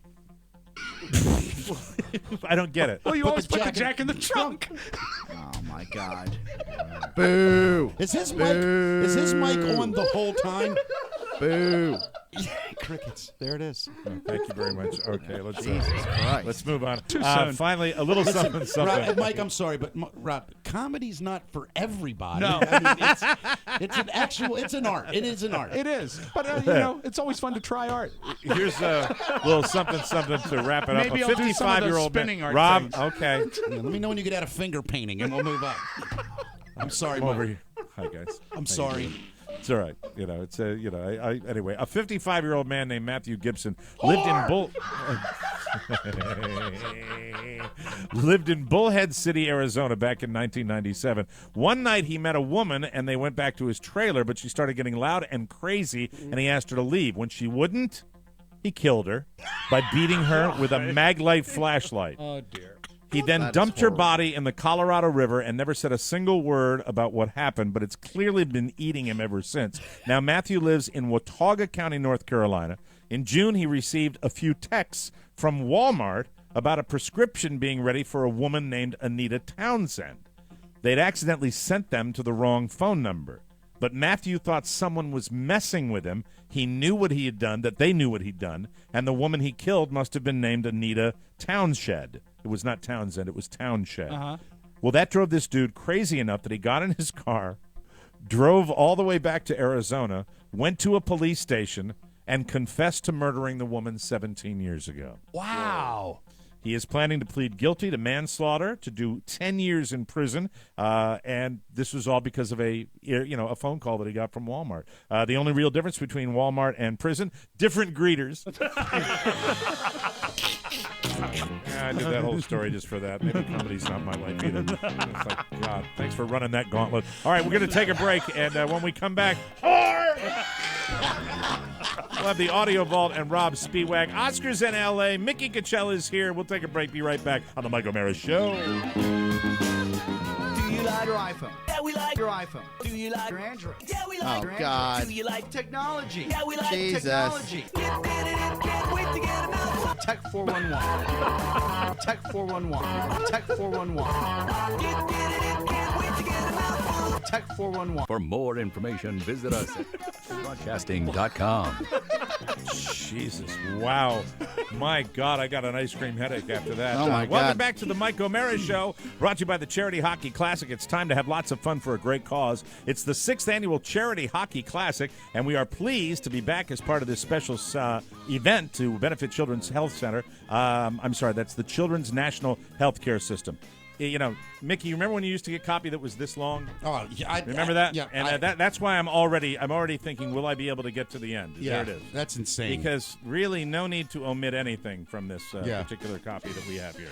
I don't get it. Oh, you always put the Jack in the trunk. Oh my God. Boo. Is his mic on the whole time? Boo. Crickets. There it is. Oh, thank you very much. Okay, Jesus Christ. let's move on. Too soon. Finally, a little something. Rob, Mike, I'm sorry, but Rob, comedy's not for everybody. No. I mean, it's an actual. It's an art. It is an art. It is. But, you know, it's always fun to try art. Here's a little something to wrap it up. Maybe A I'll do some of those 55-year-old spinning man. art Rob, things. okay. Yeah, let me know when you get out of finger painting, and we'll move on. I'm sorry, Come over Mike. here. Hi, guys. I'm sorry. It's all right. You know, it's a, you know, anyway, a 55-year-old man named Matthew Gibson lived in Bullhead City, Arizona back in 1997. One night he met a woman and they went back to his trailer, but she started getting loud and crazy and he asked her to leave. When she wouldn't, he killed her by beating her with a Maglite flashlight. Oh, dear. He then That is dumped her horrible. body in the Colorado River and never said a single word about what happened, but it's clearly been eating him ever since. Now, Matthew lives in Watauga County, North Carolina. In June, he received a few texts from Walmart about a prescription being ready for a woman named Anita Townsend. They'd accidentally sent them to the wrong phone number. But Matthew thought someone was messing with him. He knew what he had done, that they knew what he'd done, and the woman he killed must have been named Anita Townshed. It was not Townsend, it was Townshed. Uh-huh. Well, that drove this dude crazy enough that he got in his car, drove all the way back to Arizona, went to a police station, and confessed to murdering the woman 17 years ago. Wow. He is planning to plead guilty to manslaughter, to do 10 years in prison, and this was all because of a phone call that he got from Walmart. The only real difference between Walmart and prison, different greeters. I did that whole story just for that. Maybe comedy's not my life either. It's like, God, thanks for running that gauntlet. All right, we're going to take a break, and when we come back, we'll have the Audio Vault and Rob Spiewak. Oscars in L.A. Mickey Coachella is here. We'll take a break. Be right back on the Mike O'Mara Show. Do you like your iPhone? Yeah, we like Your iPhone? Do you like Your Android? Yeah, we like Oh, your Android. God. Do you like Technology. Yeah, we like Jesus. technology. Get fitted in, can't wait to get them out. Tech 411. Tech 411. Tech 411. Get fitted in, can't wait to get them out. Tech 411. For more information, visit us at broadcasting.com. Jesus, wow. My God, I got an ice cream headache after that. Oh, my Welcome God. back to the Mike O'Mara Show, brought to you by the Charity Hockey Classic. It's time to have lots of fun for a great cause. It's the 6th annual Charity Hockey Classic, and we are pleased to be back as part of this special event to benefit Children's Health Center. I'm sorry, that's the Children's National Healthcare System. You know, Mickey, you remember when you used to get copy that was this long? Oh, yeah. Remember that? Yeah. And that's why I'm already thinking, will I be able to get to the end? Yeah, There it is. that's insane. Because really, no need to omit anything from this particular copy that we have here.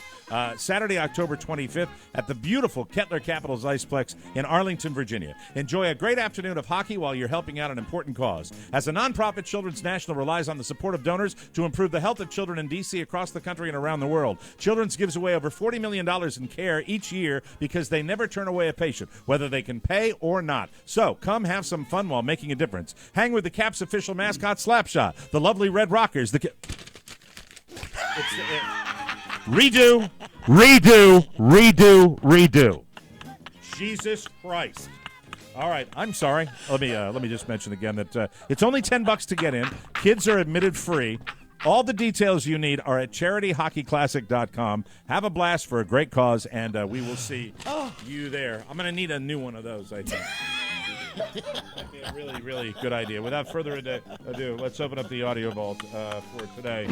Saturday, October 25th at the beautiful Kettler Capitals Iceplex in Arlington, Virginia. Enjoy a great afternoon of hockey while you're helping out an important cause. As a nonprofit, Children's National relies on the support of donors to improve the health of children in D.C., across the country, and around the world. Children's gives away over $40 million in care each year because they never turn away a patient, whether they can pay or not. So come have some fun while making a difference. Hang with the Caps' official mascot, Slapshot, the lovely Red Rockers, redo. Jesus Christ. All right, I'm sorry. Let me just mention again that it's only $10 to get in. Kids are admitted free. All the details you need are at charityhockeyclassic.com. Have a blast for a great cause, and we will see you there. I'm going to need a new one of those, I think. That'd be a really, really good idea. Without further ado, let's open up the audio vault for today.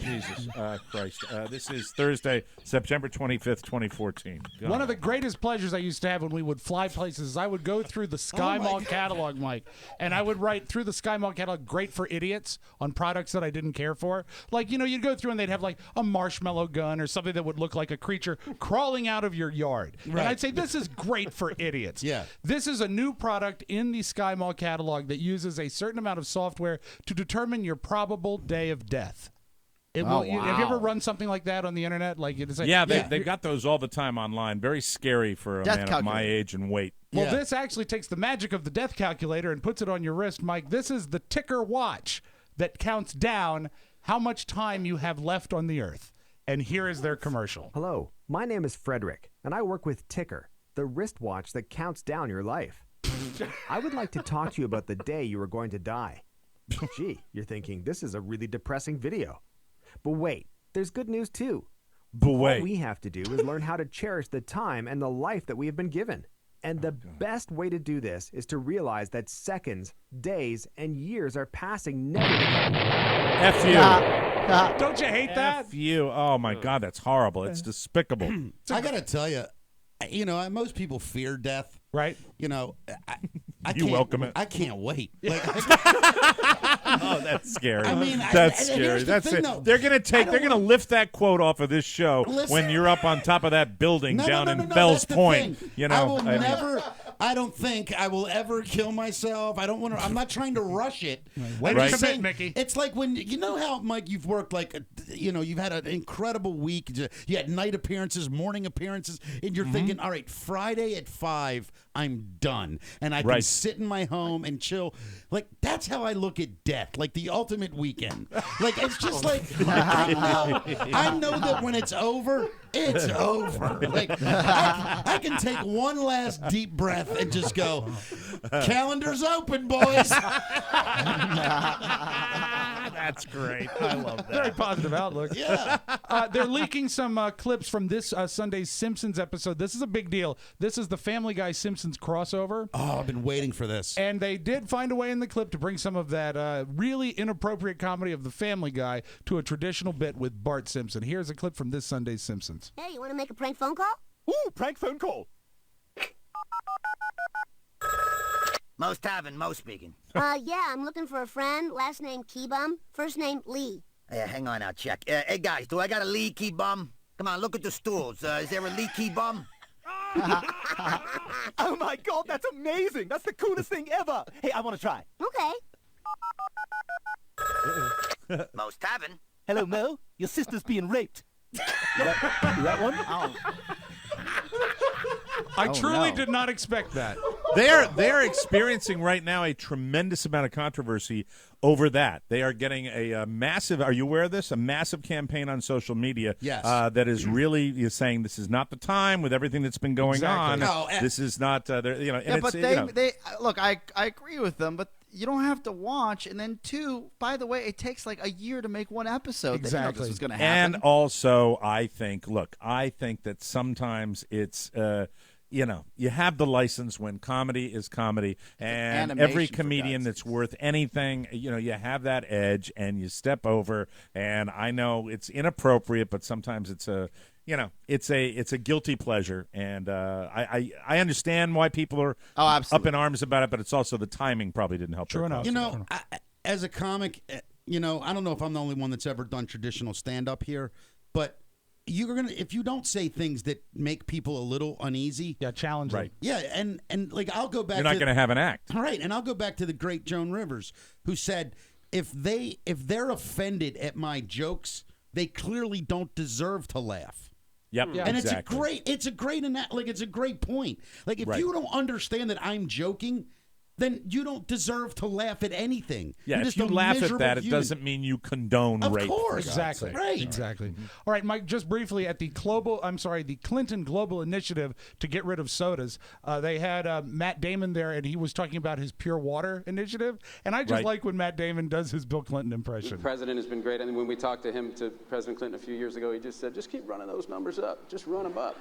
Jesus Christ. This is Thursday, September 25th, 2014. God. One of the greatest pleasures I used to have when we would fly places is I would go through the Sky Mall catalog, Mike, and I would write through the Sky Mall catalog, great for idiots, on products that I didn't care for. Like, you'd go through and they'd have like a marshmallow gun or something that would look like a creature crawling out of your yard. Right. And I'd say, this is great for idiots. Yeah. This is a new product in the Sky Mall catalog that uses a certain amount of software to determine your probable day of death. Have you ever run something like that on the internet? They've got those all the time online. Very scary for a man of my age and weight. Well, this actually takes the magic of the death calculator and puts it on your wrist, Mike. This is the ticker watch that counts down how much time you have left on the earth. And here is their commercial. Hello, my name is Frederick, and I work with Ticker, the wristwatch that counts down your life. I would like to talk to you about the day you are going to die. Gee, you're thinking, this is a really depressing video. But wait, there's good news too. All we have to do is learn how to cherish the time and the life that we have been given. And the best way to do this is to realize that seconds, days, and years are passing never again. F you. Don't you hate that? F you. Oh, my God, that's horrible. It's despicable. I got to tell you, most people fear death. Right. I you welcome it. I can't wait. Oh, that's scary. That's scary. That's it. They're gonna lift that quote off of this show when you're up on top of that building down in Fells Point. I don't think I will ever kill myself. I don't want to. I'm not trying to rush it. When you commit, Mickey. It's like when how, Mike, you've worked you've had an incredible week. You had night appearances, morning appearances, and you're thinking, all right, Friday at 5, I'm done, and I can sit in my home and chill. Like, that's how I look at death, like the ultimate weekend. Like, it's just like I know that when it's over, it's over. Like, I can take one last deep breath and just go, calendar's open, boys. That's great. I love that. Very positive outlook. Yeah. They're leaking some clips from this Sunday's Simpsons episode. This is a big deal. This is the Family Guy Simpsons crossover. Oh, I've been waiting for this. And they did find a way in the clip to bring some of that really inappropriate comedy of the Family Guy to a traditional bit with Bart Simpson. Here's a clip from this Sunday's Simpsons. Hey, you want to make a prank phone call? Ooh, prank phone call. Mo Tavin, Mo speaking. Yeah, I'm looking for a friend. Last name Keybum, first name Lee. Hang on, I'll check. Hey, guys, do I got a Lee Keybum? Come on, look at the stools. Is there a Lee Keybum? Oh, my God, that's amazing. That's the coolest thing ever. Hey, I want to try. Okay. Mo Tavin. Hello, Mo. Your sister's being raped. that one? Oh. I truly did not expect that. They're experiencing right now a tremendous amount of controversy over that. They are getting a massive. Are you aware of this? A massive campaign on social media. Yes. That is really saying this is not the time with everything that's been going on. No, this is not. And but they look. I agree with them, but you don't have to watch. And then 2, by the way, it takes like a year to make one episode. Exactly. This was going to happen. And also, I think that sometimes it's. You have the license when comedy is comedy, and every comedian that's worth anything, you have that edge, and you step over. And I know it's inappropriate, but sometimes it's it's a guilty pleasure, and I understand why people are up in arms about it, but it's also the timing probably didn't help. True enough. As a comic, I don't know if I'm the only one that's ever done traditional stand-up here, but. If you don't say things that make people a little uneasy, challenge them. Right. Yeah, and I'll go back. You're not going to have an act, right? And I'll go back to the great Joan Rivers, who said, if they're offended at my jokes, they clearly don't deserve to laugh. Yep. Yeah, and it's a great point. Like, if you don't understand that I'm joking, then you don't deserve to laugh at anything. Yeah, You're if just you a laugh at miserable that, it human. doesn't mean you condone Of rape. course. Exactly. Right. Exactly. All right, Mike, just briefly at the Clinton Global Initiative to get rid of sodas, they had Matt Damon there, and he was talking about his Pure Water initiative. And I just like when Matt Damon does his Bill Clinton impression. The president has been great. And when we talked to President Clinton a few years ago, he just said, just keep running those numbers up. Just run them up.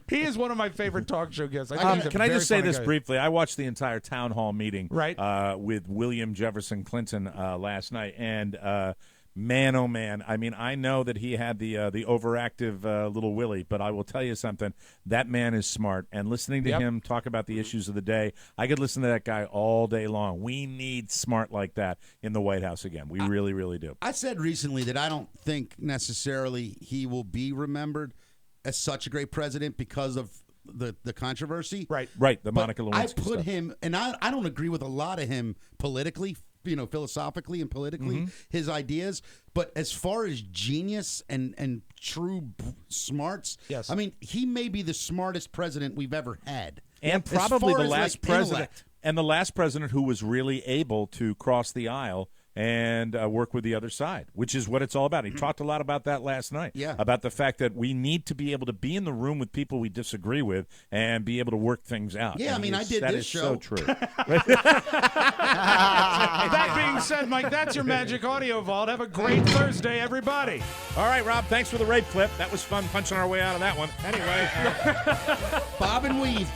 He is one of my favorite talk show guests. Can I just say this briefly? I watched the entire town hall meeting right. With William Jefferson Clinton last night, and man, oh man! I mean, I know that he had the overactive little Willie, but I will tell you something: that man is smart. And listening to him talk about the issues of the day, I could listen to that guy all day long. We need smart like that in the White House again. We really, really do. I said recently that I don't think necessarily he will be remembered as such a great president because of the controversy. Right. The Monica Lewinsky I put stuff. him, and I don't agree with a lot of him politically, philosophically and politically, his ideas. But as far as genius and true smarts, yes. I mean, he may be the smartest president we've ever had. And As probably far the as, last like, president, intellect. and the last president who was really able to cross the aisle and work with the other side, which is what it's all about. He talked a lot about that last night, about the fact that we need to be able to be in the room with people we disagree with and be able to work things out. Yeah, and I mean, I did that this is show. so true. That being said, Mike, that's your Magic Audio Vault. Have a great Thursday, everybody. All right, Rob, thanks for the rape clip. That was fun punching our way out of that one. Anyway. Bob and weave.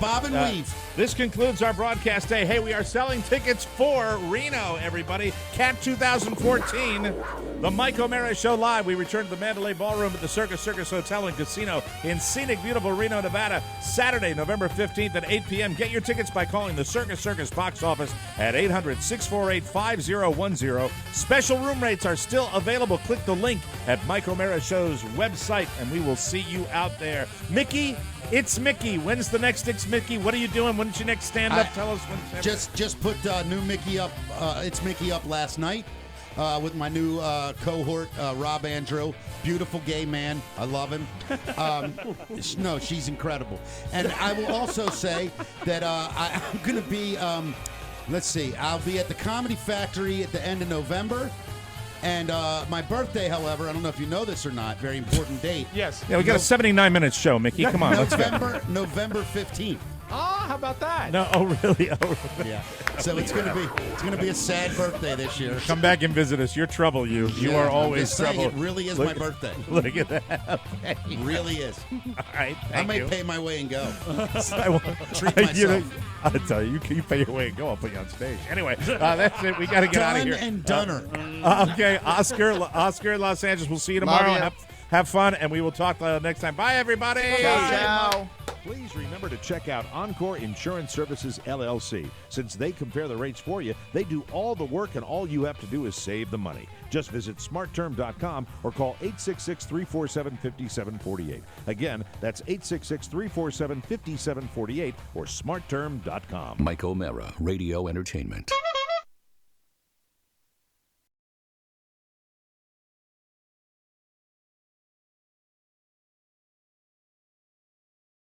This concludes our broadcast day. Hey, we are selling tickets for Reno, everybody. Cat 2014, the Mike O'Mara Show Live. We return to the Mandalay Ballroom at the Circus Hotel and Casino in scenic, beautiful Reno, Nevada, Saturday, November 15th at 8 p.m. Get your tickets by calling the Circus box office at 800-648-5010. Special room rates are still available. Click the link at Mike O'Mara Show's website, and we will see you out there. Mickey, it's Mickey. When's the next It's Mickey? What are you doing? When's your next stand-up? Tell us when. Just put new Mickey up. It's Mickey up last night with my new cohort, Rob Andrew. Beautiful gay man. I love him. No, she's incredible. And I will also say that I'm going to be, let's see, I'll be at the Comedy Factory at the end of November. And my birthday, however, I don't know if you know this or not, very important date. Yes. Yeah, we got a 79-minute show, Mickey. Come on, let's go. November 15th. Ah, how about that? No, oh really? Oh, really? Yeah. So it's gonna be a sad birthday this year. Come back and visit us. You're trouble. You are always trouble. It really is my birthday. Look at that. Okay. It really is. All right. I may pay my way and go. Treat myself. I'll tell you, you pay your way and go. I'll put you on stage. Anyway, that's it. We got to get out of here. Done and Dunner. Okay, Oscar in Los Angeles. We'll see you tomorrow. Have fun, and we will talk next time. Bye, everybody. Ciao. Please remember to check out Encore Insurance Services, LLC. Since they compare the rates for you, they do all the work, and all you have to do is save the money. Just visit smartterm.com or call 866-347-5748. Again, that's 866-347-5748 or smartterm.com. Mike O'Mara, Radio Entertainment.